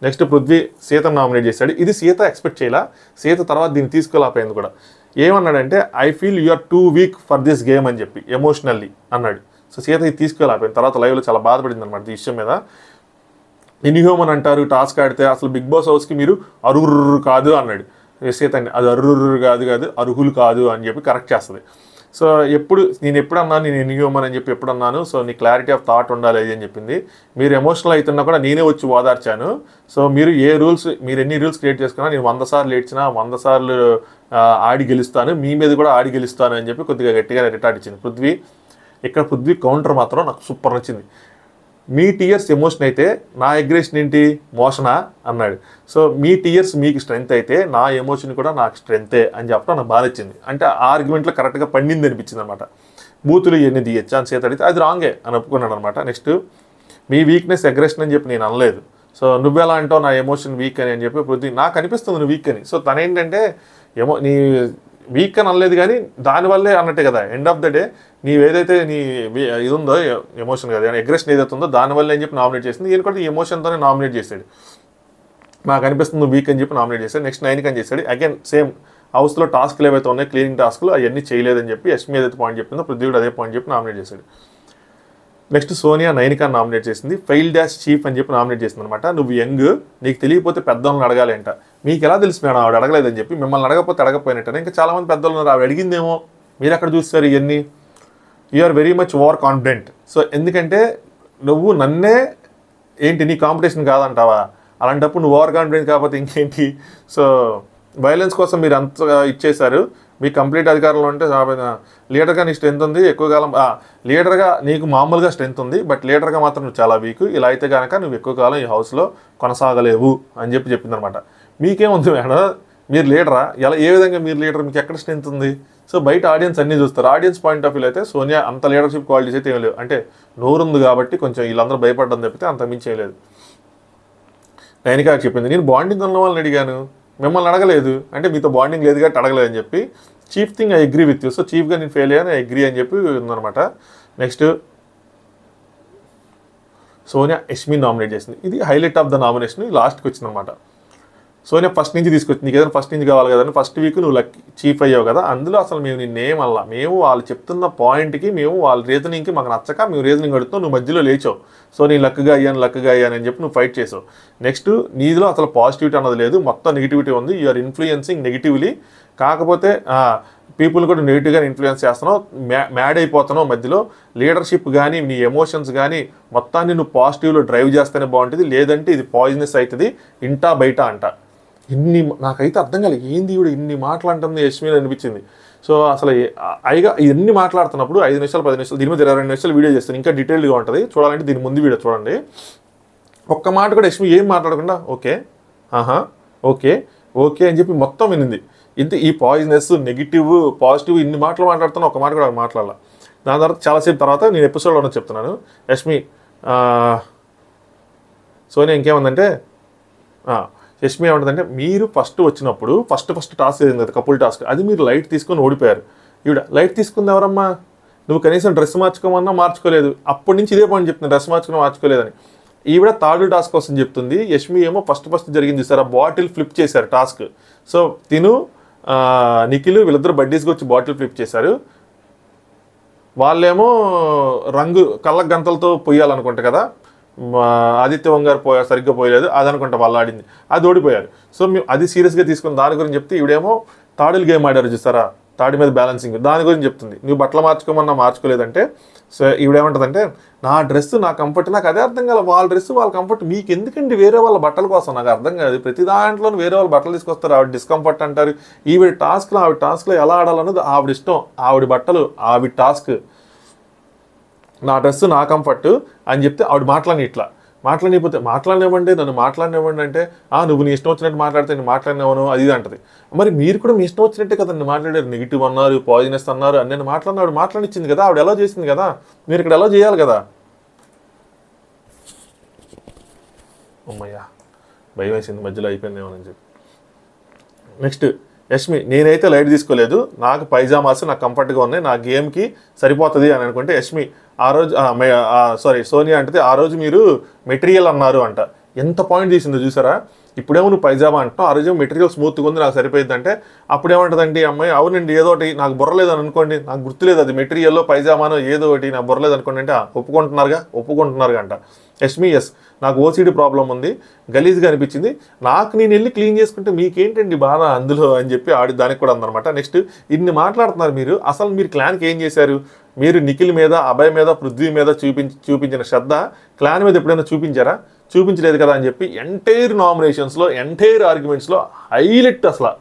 నెక్స్ట్ పృథ్వీ సీతను నామినేట్ చేశాడు. ఇది సీత ఎక్స్పెక్ట్ చేయాల, సీత తర్వాత దీన్ని తీసుకోలేకపోయింది కూడా. ఏమన్నాడంటే I feel you are too weak for this game అని చెప్పి ఎమోషనల్లీ అన్నాడు. సో సీత ఇది తీసుకోలేకపోయింది. తర్వాత లైవ్లో చాలా బాధపడింది అనమాట ఈ విషయం మీద. ఇన్హ్యూమన్ అంటారు టాస్క్ ఆడితే, అసలు బిగ్ బాస్ హౌస్కి మీరు అరుగురు కాదు అన్నాడు. సీత అండి అది అర్రురు కాదు అర్హులు కాదు అని చెప్పి కరెక్ట్ చేస్తుంది. సో నేను ఎప్పుడు అన్నాను నేను ఇన్హ్యూమన్ అని చెప్పి ఎప్పుడు అన్నాను. సో నీ క్లారిటీ ఆఫ్ థాట్ ఉండాలి అని చెప్పింది. మీరు ఎమోషనల్ అవుతున్నా కూడా నేనే వచ్చి ఓదార్చాను. సో మీరు ఎన్ని రూల్స్ క్రియేట్ చేసుకున్నా నేను 100 సార్లు ఏడ్చినా 100 సార్లు ఆడి గెలుస్తాను, మీ మీద కూడా ఆడి గెలుస్తాను అని చెప్పి కొద్దిగా గట్టిగా రిటార్ట్ ఇచ్చింది పృథ్వీ. ఇక్కడ పృథ్వీ కౌంటర్ మాత్రం నాకు సూపర్ నచ్చింది. మీ టీయర్స్ ఎమోషన్ అయితే నా అగ్రెషన్ ఏంటి మోషనా అన్నాడు. సో మీ టీయర్స్ మీకు స్ట్రెంత్ అయితే నా ఎమోషన్ కూడా నాకు స్ట్రెంతే అని చెప్పడం నాకు బాగా నచ్చింది. అంటే ఆ ఆర్గ్యుమెంట్లో కరెక్ట్గా పండింది అనిపించింది అనమాట. బూతులు ఇవన్నీ తీయచ్చా అని చేత అడిగితే అది రాంగే అని ఒప్పుకున్నాడు అనమాట. నెక్స్ట్ మీ వీక్నెస్ అగ్రెషన్ అని చెప్పి నేను అనలేదు. సో నువ్వెలా అంటావు నా ఎమోషన్ వీక్ అని చెప్పి పృథ్వీ నాకు అనిపిస్తుంది నువ్వు వీక్ అని. సో తనేంటంటే నీ వీక్ అని అనలేదు కానీ దానివల్లే అన్నట్టే కదా. ఎండ్ ఆఫ్ ద డే నీవేదైతే నీ ఇది ఉందో ఎమోషన్ కదా అగ్రెషన్ ఏదైతే ఉందో దానివల్ల అని చెప్పి నామినేట్ చేసింది. ఈయన కూడా ఈ ఎమోషన్తోనే నామినేట్ చేశాడు. నాకు అనిపిస్తుంది వీక్ అని చెప్పి నామినేట్ చేశాడు. నెక్స్ట్ 9 అని చేశాడు. అగైన్ సేమ్ హౌస్లో టాస్క్లు ఏవైతే ఉన్నాయో క్లీనింగ్ టాస్క్లు అవన్నీ చేయలేదని చెప్పి యష్మి ఏదైతే పాయింట్ చెప్పిందో పృథ్వీ అదే పాయింట్ చెప్పి నామినేట్ చేశాడు. నెక్స్ట్ సోనియా 9 నామినేట్ చేసింది. ఫెయిల్ డాష్ చీఫ్ అని చెప్పి నామినేట్ చేసింది అనమాట. నువ్వు యంగ్, నీకు తెలియకపోతే పెద్దవాళ్ళని అడగాలి అంట. మీకు ఎలా తెలుసు మేడం ఆవిడ అడగలేదని చెప్పి, మిమ్మల్ని అడగకపోతే అడగపోయినట్టు. ఇంకా చాలామంది పెద్దలు ఉన్నారు, ఆవిడ అడిగిందేమో మీరు అక్కడ చూస్తారు ఇవన్నీ. You are very much over confident. So ఎందుకంటే నువ్వు నన్నే ఏంటి నీ కాంపిటీషన్ కాదంటావా, అలాంటప్పుడు నువ్వు ఓవర్ కాన్ఫిడెంట్ కాకపోతే ఇంకేంటి. సో వైలెన్స్ కోసం మీరు అంత ఇచ్చేశారు, మీకు కంప్లీట్ అధికారంలో ఉంటే లీడర్గా నీ స్ట్రెంత్ ఉంది ఎక్కువ కాలం, లీడర్గా నీకు మామూలుగా స్ట్రెంత్ ఉంది బట్ లీడర్గా మాత్రం నువ్వు చాలా వీక్, ఇలా అయితే కనుక నువ్వు ఎక్కువ కాలం ఈ హౌస్లో కొనసాగలేవు అని చెప్పి చెప్పిందనమాట. మీకేముంది మేడం మీరు లీడరా, ఏ విధంగా మీరు లీడర్, మీకు ఎక్కడ స్ట్రెంత్ ఉంది. సో బయట ఆడియన్స్ అన్నీ చూస్తారు, ఆడియన్స్ పాయింట్ ఆఫ్ వ్యూ అయితే సోనియా అంత లీడర్షిప్ క్వాలిటీస్ అయితే ఏం లేవు. అంటే నోరు ఉంది కాబట్టి కొంచెం వీళ్ళందరూ భయపడ్డం తప్పితే అంత మించి ఏం లేదు. నైనికా చెప్పింది నేను బాండింగ్ ఉన్న వాళ్ళని అడిగాను, మిమ్మల్ని అడగలేదు, అంటే మీతో బాండింగ్ లేదు కాబట్టి అడగలేదు అని చెప్పి. Chief thing I agree with you, so చీఫ్గా నేను ఫెయిల్ అయ్యాను, ఐ అగ్రీ అని చెప్పి ఉందనమాట. నెక్స్ట్ సోనియా యష్మి నామినేట్ చేసింది. ఇది హైలైట్ ఆఫ్ ద నామినేషన్ లాస్ట్కి వచ్చిందనమాట. సోనియా ఫస్ట్ నుంచి తీసుకొచ్చింది, నీకు ఏదైనా ఫస్ట్ నుంచి కావాలి కదా, ఫస్ట్ వీక్ నువ్వు చీఫ్ అయ్యావు కదా, అందులో అసలు మేము నిన్నేమల్లా, మేము వాళ్ళు చెప్తున్న పాయింట్కి మేము వాళ్ళ రీజనింగ్కి మాకు నచ్చక మేము రీజనింగ్ అడుగుతావు, నువ్వు మధ్యలో లేచావు. సో నేను లక్గా అయ్యాను అని చెప్పి నువ్వు ఫైట్ చేసావు. నెక్స్ట్ నీదిలో అసలు పాజిటివిటీ అన్నది లేదు, మొత్తం నెగిటివిటీ ఉంది, యూఆర్ ఇన్ఫ్లుయెన్సింగ్ నెగిటివ్లీ. కాకపోతే పీపుల్ కూడా నెగిటివ్గా ఇన్ఫ్లుయెన్స్ చేస్తున్నావు, మ్యాడ్ అయిపోతున్నావు మధ్యలో. లీడర్షిప్ కానీ నీ ఎమోషన్స్ కానీ మొత్తాన్ని నువ్వు పాజిటివ్లో డ్రైవ్ చేస్తేనే బాగుంటుంది, లేదంటే ఇది పాయిజనస్ అవుతుంది ఇంటా బయట అంట. నాకైతే అర్థం కాలేదు ఏంది ఇవి ఇన్ని మాటలు అంటుంది యష్మి అనిపించింది. సో అసలు ఇవన్నీ మాట్లాడుతున్నప్పుడు 5 నిమిషాలు 10 నిమిషాలు దీని మీద 22 నిమిషాలు వీడియో చేస్తాను, ఇంకా డీటెయిల్గా ఉంటుంది చూడాలంటే దీని ముందు వీడియో చూడండి. ఒక్క మాట కూడా యష్మి ఏం మాట్లాడకుండా ఓకే ఓకే ఓకే అని చెప్పి మొత్తం వినింది. ఇంత ఈ పాయిజనస్ నెగిటివ్ పాజిటివ్ ఇన్ని మాటలు మాట్లాడుతున్నా ఒక మాట కూడా మాట్లాడాల. దాని తర్వాత చాలాసేపు తర్వాత నేను ఎపిసోడ్లో చెప్తున్నాను యష్మి సోనియా ఇంకేమందంటే యష్మి ఏమంటుందంటే మీరు ఫస్ట్ వచ్చినప్పుడు ఫస్ట్ టాస్క్ ఏదైంది కదా కపుల్ టాస్క్, అది మీరు లైట్ తీసుకొని ఓడిపోయారు. ఈవిడ లైట్ తీసుకుంది ఎవరమ్మా, నువ్వు కనీసం డ్రెస్ మార్చుకోమన్నా మార్చుకోలేదు, అప్పటి నుంచి ఇదే పాయింట్ చెప్తుంది డ్రెస్ మార్చుకోలేదని. ఈవిడ థర్డ్ టాస్క్ కోసం చెప్తుంది, యష్మి ఏమో ఫస్ట్ జరిగింది సార్, ఆ బాటిల్ ఫ్లిప్ చేశారు టాస్క్. సో తిను నిఖిల్ వీళ్ళిద్దరు బడ్డీస్కి వచ్చి బాటిల్ ఫ్లిప్ చేశారు, వాళ్ళేమో రంగు కళ్ళ గంతలతో పొయ్యాలనుకుంటా కదా, ఆదిత్య వంగారు సరిగ్గా పోయలేదు అది అనుకుంటా వాళ్ళు ఆడింది, అది ఓడిపోయారు. సో మేము అది సీరియస్గా తీసుకుని దాని గురించి చెప్తే ఈవిడేమో తాడులు గేమ్ ఆడారు చూస్తారా, తాటి మీద బ్యాలెన్సింగ్ దాని గురించి చెప్తుంది. నువ్వు బట్టలు మార్చుకోమన్నా మార్చుకోలేదంటే సో ఈవిడేమంటుందంటే నా డ్రెస్ నా కంఫర్ట్, నాకు అదే అర్థం కాదు. వాళ్ళ డ్రెస్ వాళ్ళ కంఫర్ట్ మీకు ఎందుకండి వేరే వాళ్ళ బట్టల కోసం, నాకు అర్థం కాదు. ప్రతి దాంట్లో వేరే వాళ్ళ బట్టలు తీసుకొస్తారు, ఆవిడ డిస్కంఫర్ట్ అంటారు. ఆవిడ టాస్క్లో ఎలా ఆడాలన్నది ఆవిడ ఇష్టం, ఆవిడ బట్టలు ఆవిడ టాస్క్. నా డ్రెస్ నా కంఫర్ట్ అని చెప్తే ఆవిడ మాట్లాడనిపోతే మాట్లాడనివ్వండి, నన్ను మాట్లాడనివ్వండి అంటే నువ్వు నీ ఇష్టం వచ్చినట్టు మాట్లాడితే నేను మాట్లాడినవను అది అంటది. మరి మీరు కూడా మీ ఇష్టం వచ్చినట్టే కదా నన్ను మాట్లాడారు, నెగిటివ్ అన్నారు, పాజిటివ్నెస్ అన్నారు అని నేను మాట్లాడిన ఆవిడ మాట్లాడిచ్చింది కదా, ఆవిడ ఎలా చేసింది కదా, మీరు ఇక్కడ ఎలా చేయాలి కదా. అమ్మయ్యా భయం వేసింది మధ్యలో అయిపోయిందేమోనని చెప్పి. నెక్స్ట్ యష్మి, నేనైతే లైట్ తీసుకోలేదు, నాకు పైజామాస్ నాకు కంఫర్ట్గా ఉన్నాయి, నా గేమ్కి సరిపోతుంది అని అనుకుంటే యష్మి ఆ రోజు సోనియా అంటే ఆ రోజు మీరు మెటీరియల్ అన్నారు అంట. ఎంత పాయింట్ తీసిందో చూసారా. ఇప్పుడేమో నువ్వు పైజామా అంటున్నావు, ఆ రోజు మెటీరియల్ స్మూత్గా ఉంది నాకు సరిపోయింది అంటే అప్పుడేమంటుందండి అమ్మాయి అవునండి ఏదో ఒకటి నాకు బుర్రలేదు అని అనుకోండి, నాకు గుర్తులేదు అది మెటీరియల్లో పైజామానో ఏదో ఒకటి నాకు బుర్రలేదు అనుకోండి అంటే ఒప్పుకుంటున్నారుగా అంట. యష్మి ఎస్ నాకు ఓసీడీ ప్రాబ్లం ఉంది, గలీజ్గా అనిపించింది, నాకు నేను వెళ్ళి క్లీన్ చేసుకుంటే మీకేంటండి బాధ అందులో అని చెప్పి దానికి కూడా అందనమాట. నెక్స్ట్ ఇన్ని మాట్లాడుతున్నారు మీరు, అసలు మీరు క్లాన్కి ఏం చేశారు, మీరు నిఖిల్ మీద అభయ్ మీద పృథ్వీ మీద చూపించిన శ్రద్ధ క్లాన్ మీద ఎప్పుడైనా చూపించలేదు కదా అని చెప్పి ఎంటైర్ నామినేషన్స్లో ఎంటైర్ ఆర్గ్యుమెంట్స్లో హైలైట్. అసలు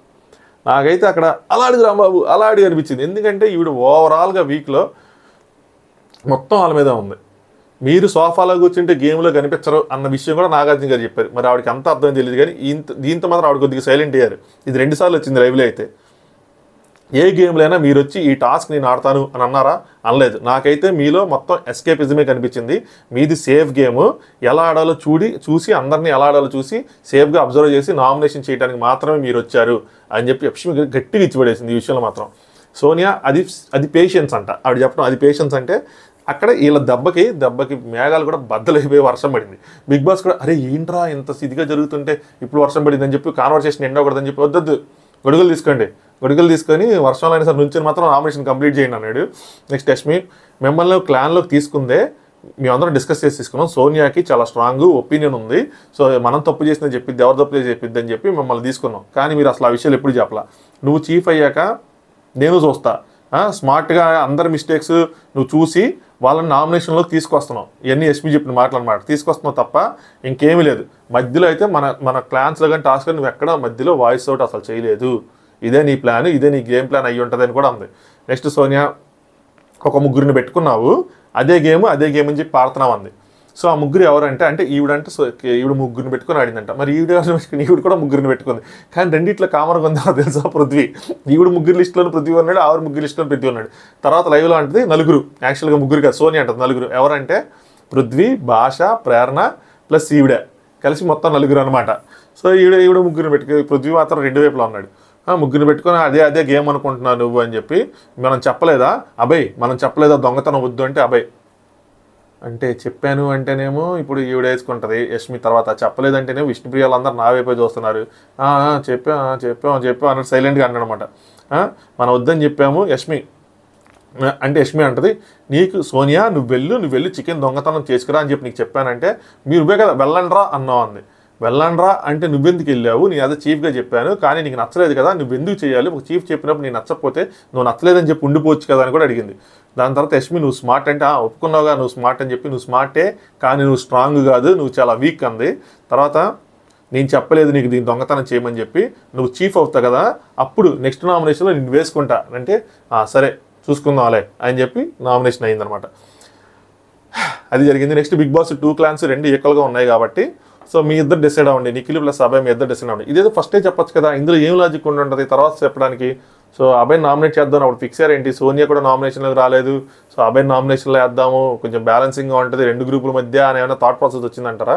నాకైతే అక్కడ అలాంటిది రాంబాబు అలాంటి అనిపించింది. ఎందుకంటే ఈవిడ ఓవరాల్గా వీక్లో మొత్తం వాళ్ళ మీద ఉంది. మీరు సోఫాలో కూర్చుంటే గేమ్లో కనిపించరు అన్న విషయం కూడా నాగార్జున గారు చెప్పారు. మరి ఆవిడకి అంత అర్థం తెలియదు, కానీ దీంతో మాత్రం ఆవిడ కొద్దిగా సైలెంట్ అయ్యారు. ఇది 2 సార్లు వచ్చింది లైవ్లో. అయితే ఏ గేమ్లో అయినా మీరు వచ్చి ఈ టాస్క్ నేను ఆడతాను అని అన్నారా? అనలేదు. నాకైతే మీలో మొత్తం ఎస్కేపిజమే కనిపించింది. మీది సేఫ్ గేమ్, ఎలా ఆడాలో చూసి అందరినీ ఎలా ఆడాలో చూసి సేఫ్గా అబ్జర్వ్ చేసి నామినేషన్ చేయడానికి మాత్రమే మీరు వచ్చారు అని చెప్పి యష్మి గట్టిగా ఇచ్చిపడేసింది ఈ విషయంలో మాత్రం. సోనియా అది పేషెన్స్ అంట. ఆవిడ చెప్పడం అది పేషెన్స్ అంటే అక్కడ వీళ్ళ దెబ్బకి మేఘాలు కూడా బద్దలైపోయి వర్షం పడింది. బిగ్ బాస్ కూడా అరే ఏంట్రా ఇంత స్థితిగా జరుగుతుంటే ఇప్పుడు వర్షం పడింది అని చెప్పి కాన్వర్సేషన్ ఎండకూడదని చెప్పి వద్దొద్దు గొడుగులు తీసుకొని వర్షంలో అయినా సరే నుంచి మాత్రం నామినేషన్ కంప్లీట్ చేయండి అన్నాడు. నెక్స్ట్ యష్మి మిమ్మల్ని క్లాన్లోకి తీసుకుందే మేమందరం డిస్కస్ చేసి తీసుకున్నాం. సోనియాకి చాలా స్ట్రాంగ్ ఒపీనియన్ ఉంది, సో మనం తప్పు చేసిందని చెప్పిద్ది, ఎవరు తప్పు చేసి చెప్పిద్ది అని చెప్పి మిమ్మల్ని తీసుకున్నాం. కానీ మీరు అసలు ఆ విషయాలు ఎప్పుడు చెప్పలా. నువ్వు చీఫ్ అయ్యాక నేను చూస్తా స్మార్ట్గా అందరి మిస్టేక్స్ నువ్వు చూసి వాళ్ళని నామినేషన్లోకి తీసుకొస్తున్నావు. ఇవన్నీ యష్మి చెప్పిన మాటలన్నమాట. తీసుకొస్తున్నావు తప్ప ఇంకేమీ లేదు. మధ్యలో అయితే మన క్లాన్స్లో కానీ టాస్క్లో నువ్వు ఎక్కడ మధ్యలో వాయిస్ అవుట్ అసలు చేయలేదు. ఇదే నీ ప్లాన్, ఇదే నీ గేమ్ ప్లాన్ అయ్యి ఉంటుంది అని కూడా ఉంది. నెక్స్ట్ సోనియా ఒక ముగ్గురిని పెట్టుకున్నావు, అదే గేమ్ అని చెప్పి ఆడుతున్నావు అంది. సో ఆ ముగ్గురు ఎవరంటే ఈవిడంటే ఈవిడ ముగ్గురిని పెట్టుకుని ఆడిందంట. మరి ఈవిడ కూడా ముగ్గురిని పెట్టుకుంది. కానీ రెండిట్లో కామన్గా ఉందా తెలుసా? పృథ్వీ. ఈవిడ ముగ్గురు లిస్టులో పృథ్వీ ఉన్నాడు, ఆవిడ ముగ్గురు లిస్టులో పృథ్వీ ఉన్నాడు. తర్వాత లైవ్లో అంటే నలుగురు, యాక్చువల్గా ముగ్గురు కాదు సోనియా అంటుంది నలుగురు. ఎవరంటే పృథ్వీ, భాష, ప్రేరణ ప్లస్ ఈవిడ కలిసి మొత్తం నలుగురు అనమాట. సో ఈవిడ ముగ్గురిని పెట్టుకుని పృథ్వీ మాత్రం 2 వైపులా ఉన్నాడు. ముగ్గురిని పెట్టుకొని అదే గేమ్ అనుకుంటున్నావు నువ్వు అని చెప్పి మనం చెప్పలేదా దొంగతనం వద్దు అంటే అభయ్ అంటే చెప్పాను అంటేనేమో ఇప్పుడు ఈవిడ వేసుకుంటుంది యష్మి. తర్వాత చెప్పలేదంటేనేమో విష్ణుప్రియ వాళ్ళందరూ నా వైపు చూస్తున్నారు. చెప్పాం అన్నట్టు సైలెంట్గా అన్నాడు అనమాట. మనం వద్దని చెప్పాము యష్మి అంటే యష్మి అంటది నీకు సోనియా నువ్వు వెళ్ళు చికెన్ దొంగతనం చేసుకురా అని చెప్పి నీకు చెప్పానంటే మీరు నువ్వే కదా వెళ్ళండ్రా అన్నావు అంది. వెళ్ళండ్రా అంటే నువ్వెందుకు వెళ్ళావు, నేను అదే చీఫ్గా చెప్పాను కానీ నీకు నచ్చలేదు కదా, నువ్వెందుకు చేయాలి, ఒక చీఫ్ చెప్పినప్పుడు నీకు నచ్చకపోతే నువ్వు నచ్చలేదని చెప్పి ఉండిపోవచ్చు కదా అని కూడా అడిగింది. దాని తర్వాత యష్మి నువ్వు స్మార్ట్ అంటే ఒప్పుకున్నావుగా నువ్వు స్మార్ట్ అని చెప్పి, నువ్వు స్మార్టే కానీ నువ్వు స్ట్రాంగ్ కాదు, నువ్వు చాలా వీక్ అంది. తర్వాత నేను చెప్పలేదు నీకు దీన్ని దొంగతనం చేయమని చెప్పి, నువ్వు చీఫ్ అవుతావు కదా అప్పుడు నెక్స్ట్ నామినేషన్లో నేను వేసుకుంటా అంటే సరే చూసుకుందాంలే అని చెప్పి నామినేషన్ అయిందనమాట. అది జరిగింది. నెక్స్ట్ బిగ్ బాస్ 2 క్లాన్స్ 2 ఈక్వల్గా ఉన్నాయి కాబట్టి సో మీ ఇద్దరు డిసైడ్ అవ్వండి, నిఖిల్ ప్లస్ అభయ్ మీ ఇద్దరు డిసైడ్ అవ్వండి. ఇదేదో ఫస్టే చెప్పొచ్చు కదా, ఇందులో ఏం లాజిక్ ఉంటుంది తర్వాత చెప్పడానికి. సో అభయ్ నామినేట్ చేద్దాం అప్పుడు ఫిక్స్ అయ్యారు ఏంటి, సోనియా కూడా నామినేషన్లోకి రాలేదు, సో అభయ్ నామినేషన్లో వేద్దాము కొంచెం బ్యాలెన్సింగ్గా ఉంటుంది 2 గ్రూపుల మధ్య అని ఏమైనా థాట్ ప్రాసెస్ వచ్చిందంటారా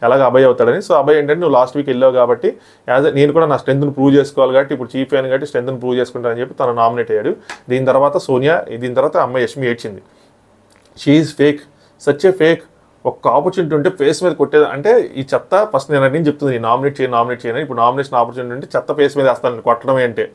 ఎలాగ అభయ్ అవుతాడని. సో అభయ్ ఏంటంటే నువ్వు లాస్ట్ వీక్ వెళ్ళావు కాబట్టి నేను కూడా నా స్ట్రెంత్ని ప్రూవ్ చేసుకోవాలి కాబట్టి ఇప్పుడు చీఫ్ అయిన కాబట్టి స్ట్రెంత్ని ప్రూవ్ చేసుకుంటానని చెప్పి తను నామినేట్ అయ్యాడు. దీని తర్వాత అమ్మాయి యష్మి ఏడ్చింది. She is fake, such a fake. ఒక్క ఆపర్చునిటీ ఉంటే ఫేస్ మీద కొట్టేది అంటే ఈ చెత్త ఫస్ట్ నేను అన్నీ చెప్తుంది నామినేట్ చేయను ఇప్పుడు నామినేషన్ ఆపర్చునిటీ ఉంటే చెత్త ఫేస్ మీద వేస్తాను కొట్టడం అంటే.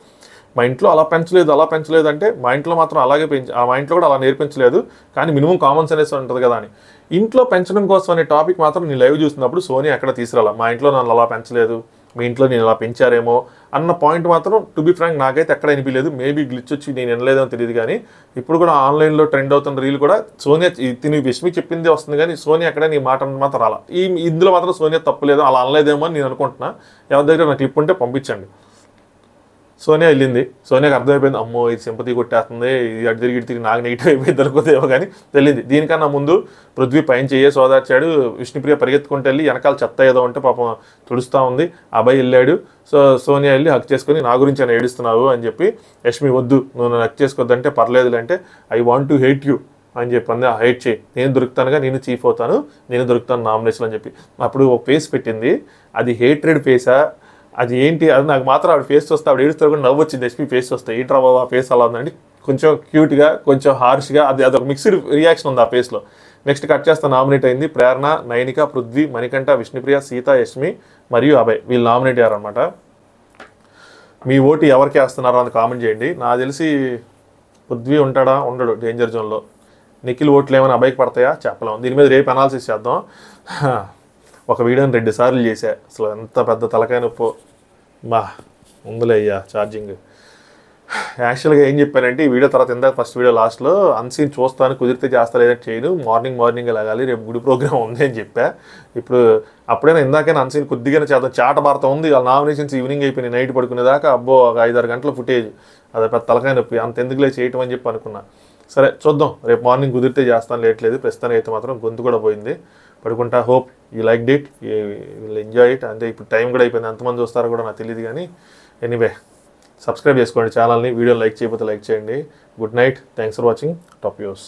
మా ఇంట్లో అలా పెంచలేదు అంటే మా ఇంట్లో మాత్రం అలాగే మా ఇంట్లో కూడా అలా నేర్పించలేదు కానీ మినిమం కామన్ సెన్స్ ఉంటుంది కదా అని. ఇంట్లో పెంచడం కోసం అనే టాపిక్ మాత్రం నేను లైవ్ చూసినప్పుడు సోనియా ఎక్కడ తీసుకురాలా, మా ఇంట్లో నన్ను అలా పెంచలేదు మీ ఇంట్లో నేను ఇలా పెంచారేమో అన్న పాయింట్ మాత్రం టు బి ఫ్రాంక్ నాకైతే ఎక్కడ అనిపించలేదు. మేబీ గ్లిచ్ వచ్చి నేను వినలేదో తెలియదు, కానీ ఇప్పుడు కూడా ఆన్లైన్లో ట్రెండ్ అవుతున్న రీల్ కూడా సోనియా తిని విష్మి చెప్పింది వస్తుంది, కానీ సోనియా ఎక్కడ నీ మాట మాత్రం రాలా. ఇందులో మాత్రం సోనియా తప్పులేదు, అలా అనలేదేమో అని నేను అనుకుంటున్నా. ఎవరి దగ్గర నాకు క్లిప్ ఉంటే పంపించండి. సోనియా వెళ్ళింది, సోనియాకి అర్థమైపోయింది, అమ్మో ఇది సింపతి కొట్టేస్తుంది, ఇది అటు తిరిగి నాకు నెగిటివ్ అయిపోయింది అనుకోదేమో, కానీ వెళ్ళింది. దీనికన్నా ముందు పృథ్వీ పైన చెయ్యే సోదార్చాడు, విష్ణుప్రియ పరిగెత్తుకుంటూ వెళ్ళి వెనకాల చెత్త ఏదో ఉంటే పాపం తుడుస్తూ ఉంది, అబ్బాయి వెళ్ళాడు. సో సోనియా వెళ్ళి హక్ చేసుకొని నా గురించి అని ఏడుస్తున్నావు అని చెప్పి, యష్మి వద్దు నువ్వు నన్ను హక్ చేసుకోవద్దంటే పర్లేదులే అంటే, I want to hate you అని చెప్పి హైట్ చేయి, నేను దొరుకుతానుగా, నేను చీఫ్ అవుతాను, నేను దొరుకుతాను నామినేషన్ అని చెప్పి. అప్పుడు ఒక ఫేస్ పెట్టింది, అది హేట్రెడ్ ఫేసా అది ఏంటి, అది నాకు మాత్రం ఆవిడ ఫేస్ వస్తే ఆవిడ ఏడుస్తారు కూడా నవ్వు వచ్చింది. ఎస్పీ ఫేస్ వస్తాయి, ఏంట్రా బాబు ఆ ఫేస్ అలా ఉందండి, కొంచెం క్యూట్గా కొంచెం హార్ష్గా, అదొక మిక్స్డ్ రియాక్షన్ ఉంది ఆ ఫేస్లో. నెక్స్ట్ కట్ చేస్తా నామినేట్ అయింది ప్రేరణ, నైనిక, పృథ్వీ, మణికంఠ, విష్ణుప్రియ, సీత, యష్మి మరియు అభయ్, వీళ్ళు నామినేట్ అయ్యారనమాట. మీ ఓటు ఎవరికి వేస్తున్నారో అని కామెంట్ చేయండి. నాకు తెలిసి పృథ్వీ ఉంటాడా ఉండడు డేంజర్ జోన్లో. నిఖిల్ ఓట్లు ఏమైనా అభయ్కి పడతాయా చెప్పలేము. దీని మీద రేపు అనాలిసిస్ చేద్దాం. ఒక వీడియోని 2 సార్లు చేశా, అసలు ఎంత పెద్ద తలకాయ నొప్పో ఉందిలే అయ్యా ఛార్జింగ్. యాక్చువల్గా ఏం చెప్పానంటే ఈ వీడియో తర్వాత ఇందాక ఫస్ట్ వీడియో లాస్ట్లో అన్సీన్ చూస్తాను, కుదిరితే చేస్తా లేదంటే చేయను, మార్నింగ్ లాగాలి, రేపు గుడి ప్రోగ్రామ్ ఉంది అని చెప్పా. ఇప్పుడు అప్పుడైనా ఇందాకైనా అన్సీన్ కొద్దిగానే చేద్దాం, చాట భారత ఉంది, వాళ్ళ నామినేషన్స్ ఈవినింగ్ అయిపోయినాయి, నైట్ పడుకునేదాకా అబ్బో ఒక 5-6 గంటల ఫుటేజ్, అది పెద్ద తలకాయ నొప్పి, అంత ఎందుకులే చేయటం అని చెప్పి అనుకున్నా. సరే చూద్దాం, రేపు మార్నింగ్ కుదిరితే చేస్తాను, లేట్లేదు. ప్రస్తుతానికి అయితే మాత్రం గొంతు కూడా పోయింది, పడుకుంటా. Hope you like it, you will enjoy it. అంటే ఇప్పుడు టైం కూడా అయిపోయింది, ఎంతమంది వస్తారో కూడా నాకు తెలియదు, కానీ ఎనీవే సబ్స్క్రైబ్ చేసుకోండి ఛానల్ని, వీడియో లైక్ చేయకపోతే లైక్ చేయండి. Good night, thanks for watching top views.